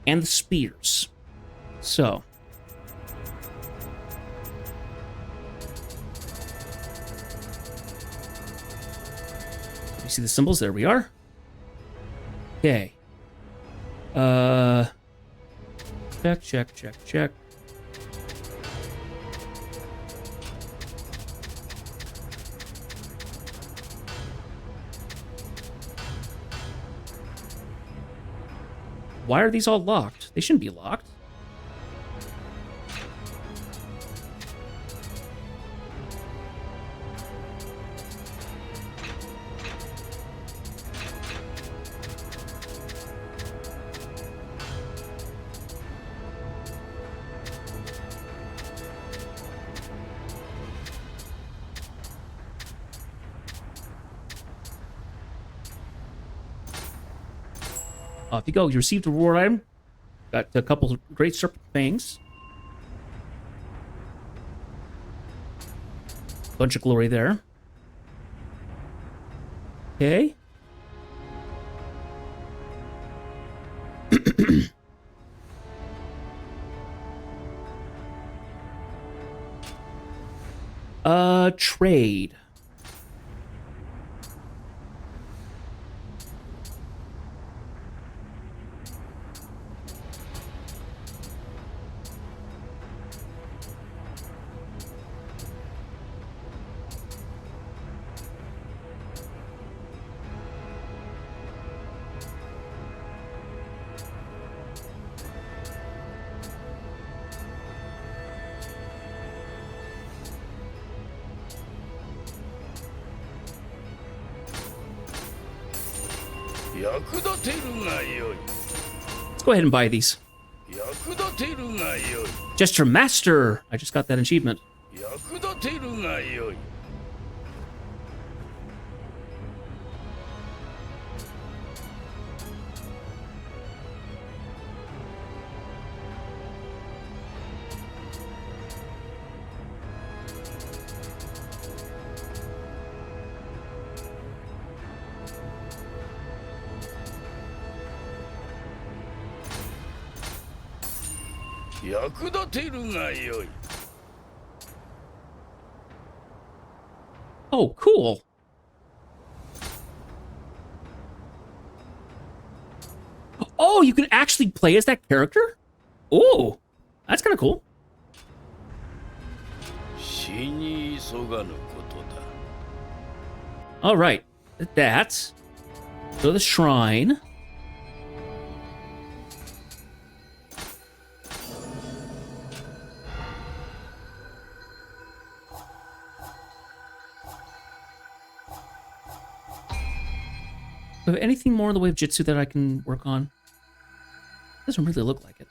and the spears. So. You see the symbols? There we are. Okay. Check, check, check, check. Why are these all locked? They shouldn't be locked. Off you go. You received a reward item. Got a couple of great serpent fangs. Bunch of glory there. Okay. Trade. Let's go ahead and buy these. Gesture Master! I just got that achievement. Oh, cool. Oh, you can actually play as that character? Oh, that's kind of cool. All right, that. Go to the shrine. Do I have anything more in the way of Jitsu that I can work on? Doesn't really look like it.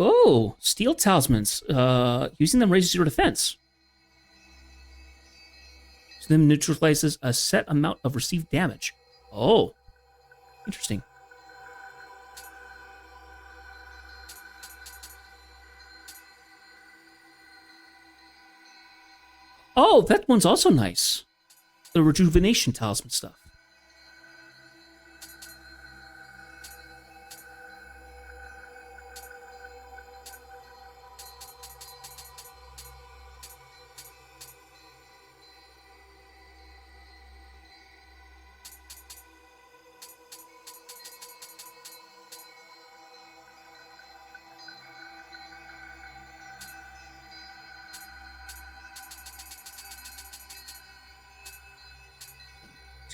Oh, steel talismans. Using them raises your defense. So them neutralizes a set amount of received damage. Oh, interesting. Oh, that one's also nice. The rejuvenation talisman stuff.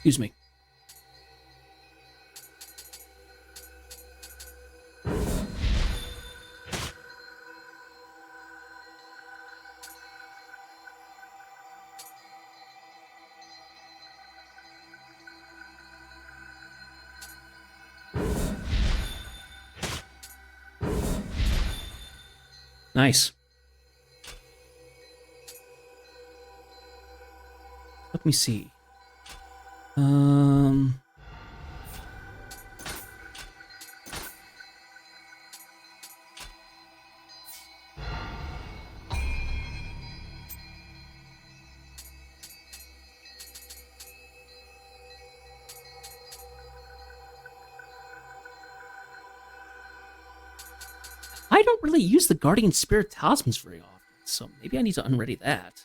Excuse me. Nice. Let me see. I don't really use the Guardian Spirit Talismans very often, so maybe I need to unready that.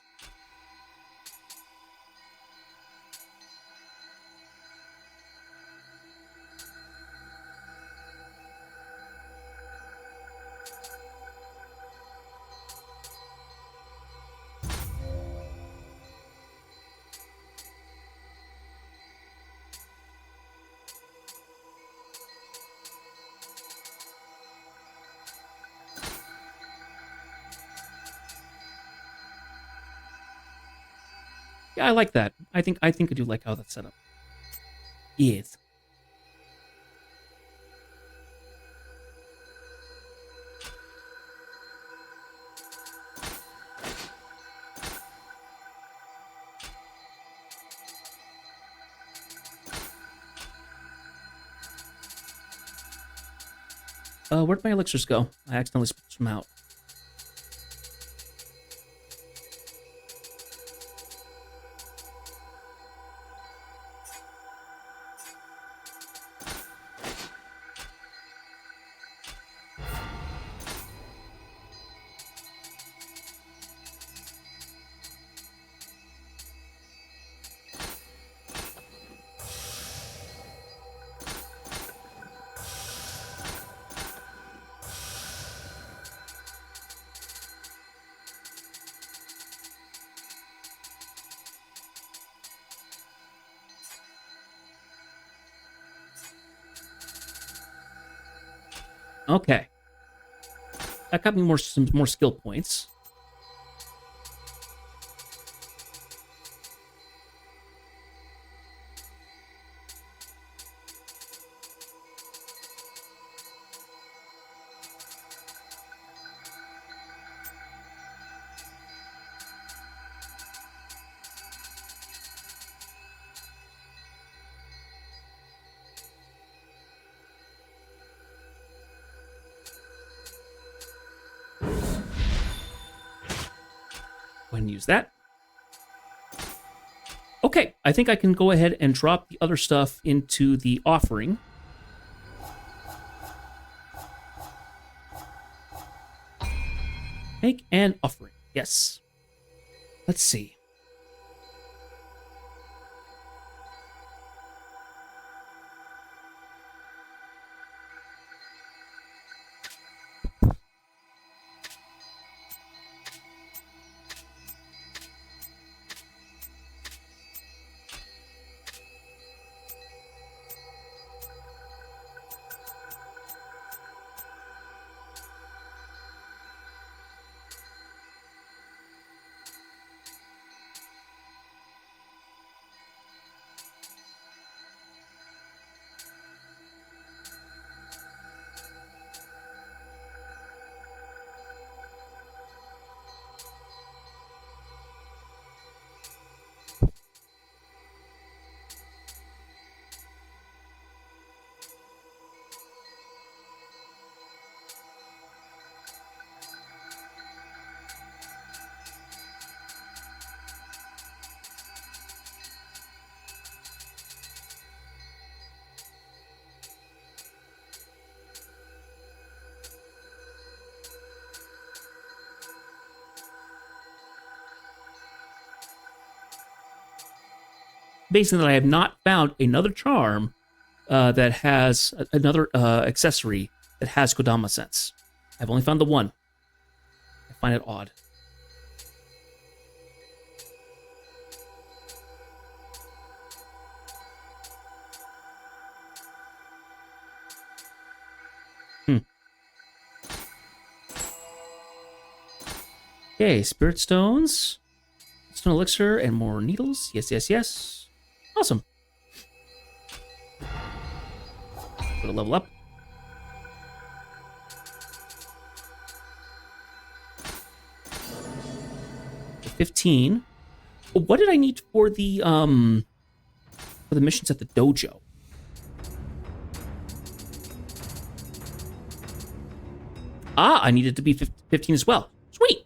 Yeah, I like that. I think I do like how that's set up. Yes. Where'd my elixirs go? I accidentally spilled them out. Okay. That got me some more skill points. Go ahead and use that. Okay, I think I can go ahead and drop the other stuff into the offering. Make an offering. Yes. Let's see. basically that I have not found another charm that has another accessory that has Kodama sense. I've only found the one. I find it odd. Okay, spirit stones, stone elixir, and more needles. Yes, yes, yes. Awesome. Go to level up. Okay, 15. What did I need for the missions at the dojo? Ah, I needed to be 15 as well. Sweet.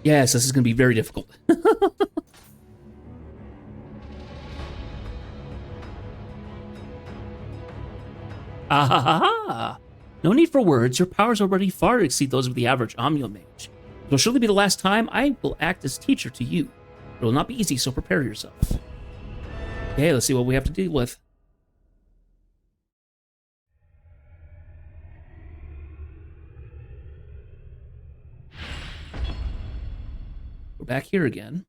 Yes, this is going to be very difficult. Ah ha ha ha! No need for words. Your powers already far exceed those of the average Amyo mage. It'll surely be the last time I will act as teacher to you. It will not be easy, so prepare yourself. Okay, let's see what we have to deal with. We're back here again.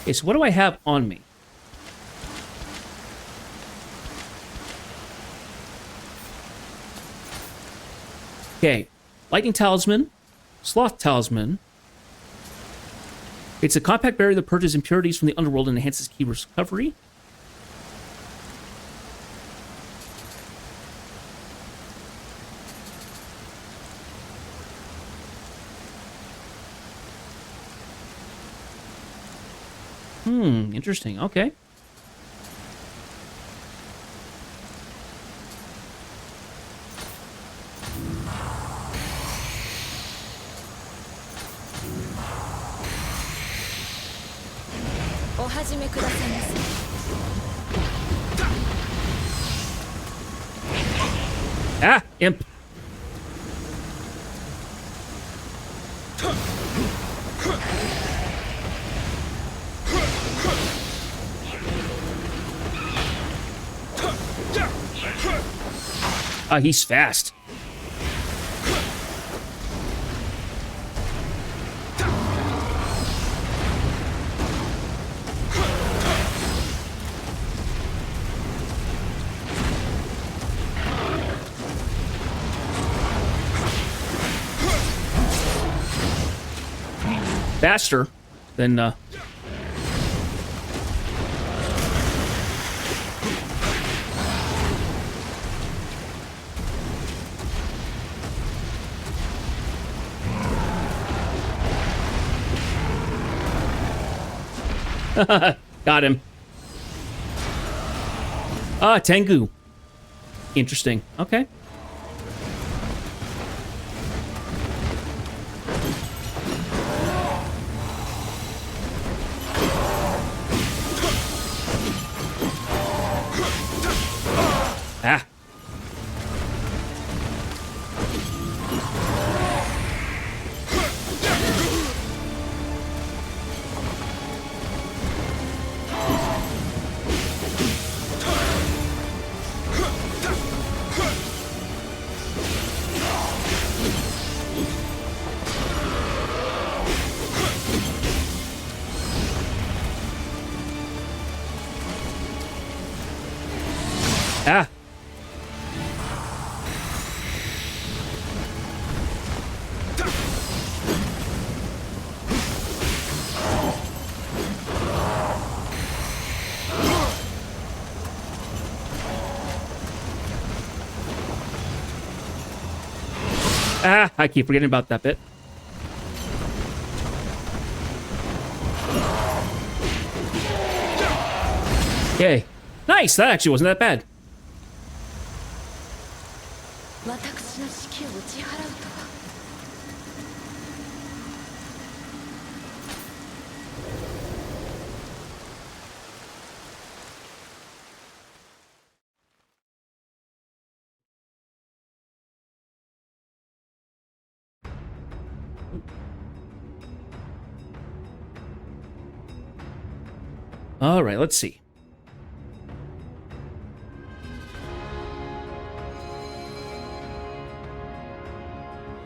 Okay, so what do I have on me? Okay, lightning talisman, sloth talisman. It's a compact barrier that purges impurities from the underworld and enhances key recovery. Interesting. Okay. Ah, imp. He's fast. Faster than got him. Ah, Tengu. Interesting. Okay. Ah. Ah. Ah, I keep forgetting about that bit. Okay. Nice! That actually wasn't that bad. 私の死期を打ち払うとは。All right, let's see.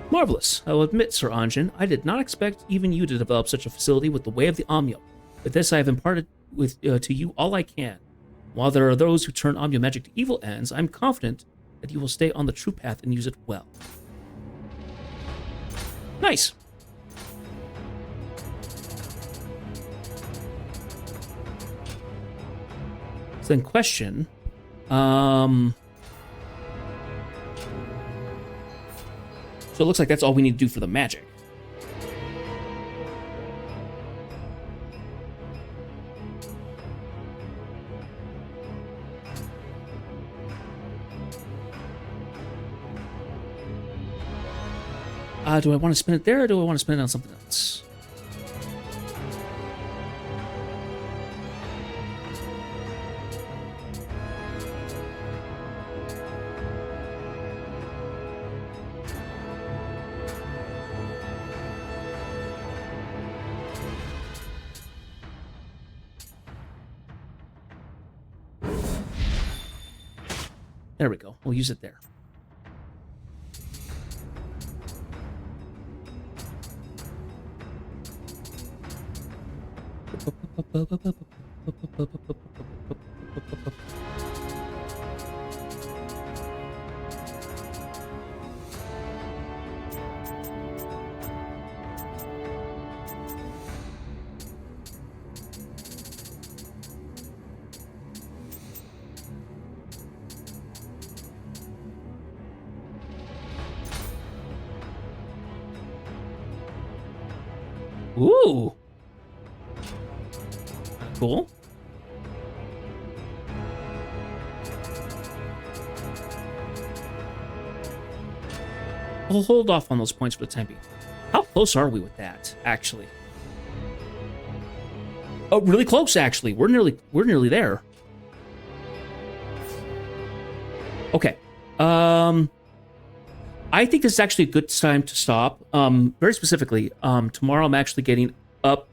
Marvelous. I will admit, Sir Anjin, I did not expect even you to develop such a facility with the way of the Amyo. With this, I have imparted to you all I can. While there are those who turn Amyo magic to evil ends, I'm confident that you will stay on the true path and use it well. Nice. So then question, so it looks like that's all we need to do for the magic. Do I want to spin it there, or do I want to spin it on something else? There we go. We'll use it there. Ooh. Cool. We'll hold off on those points for the time being. How close are we with that, actually? Oh, really close, actually. We're nearly there. Okay. I think this is actually a good time to stop. Very specifically, tomorrow I'm actually getting up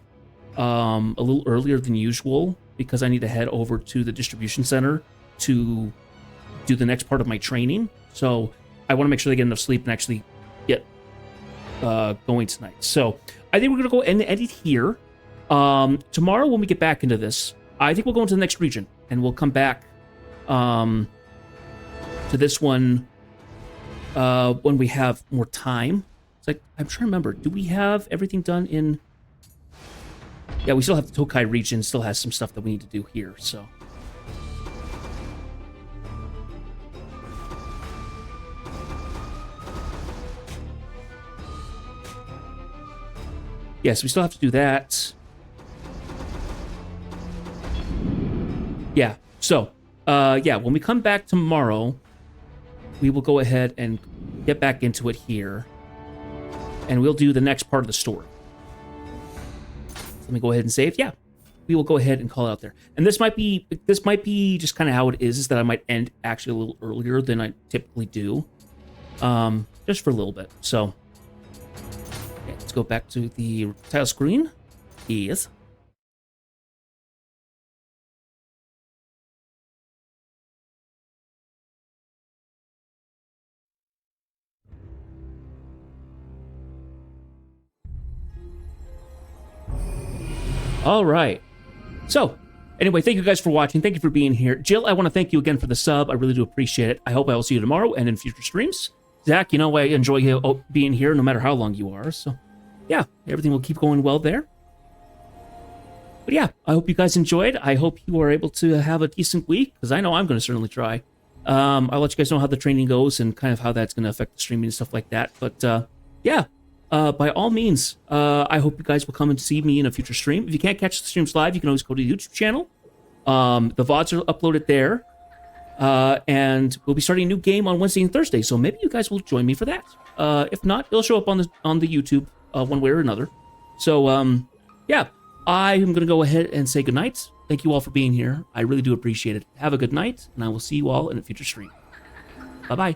a little earlier than usual because I need to head over to the distribution center to do the next part of my training. So I want to make sure they get enough sleep and actually get going tonight. So I think we're going to go and end it here. Tomorrow when we get back into this, I think we'll go into the next region and we'll come back to this one when we have more time. It's like, I'm trying to remember, do we have everything done in... Yeah, we still have the Tokai region, still has some stuff that we need to do here, so... Yes, we still have to do that. Yeah, so, yeah, when we come back tomorrow, we will go ahead and get back into it here. And we'll do the next part of the story. Let me go ahead and save. Yeah, we will go ahead and call it out there. And this might be just kind of how it is that I might end actually a little earlier than I typically do. Just for a little bit. So, okay, let's go back to the title screen. Yes. All right. So, anyway, thank you guys for watching. Thank you for being here. Jill, I want to thank you again for the sub. I really do appreciate it. I hope I will see you tomorrow and in future streams. Zach, you know, I enjoy you being here no matter how long you are. So, yeah, everything will keep going well there. But yeah, I hope you guys enjoyed. I hope you are able to have a decent week, because I know I'm going to certainly try. I'll let you guys know how the training goes and kind of how that's going to affect the streaming and stuff like that. But, yeah. By all means, I hope you guys will come and see me in a future stream. If you can't catch the streams live, you can always go to the YouTube channel The VODs are uploaded there. And we'll be starting a new game on Wednesday and Thursday, so maybe you guys will join me for that. If not, it'll show up on the YouTube one way or another. So, yeah, I am going to go ahead and say goodnight. Thank you all for being here. I really do appreciate it. Have a good night, and I will see you all in a future stream. Bye-bye.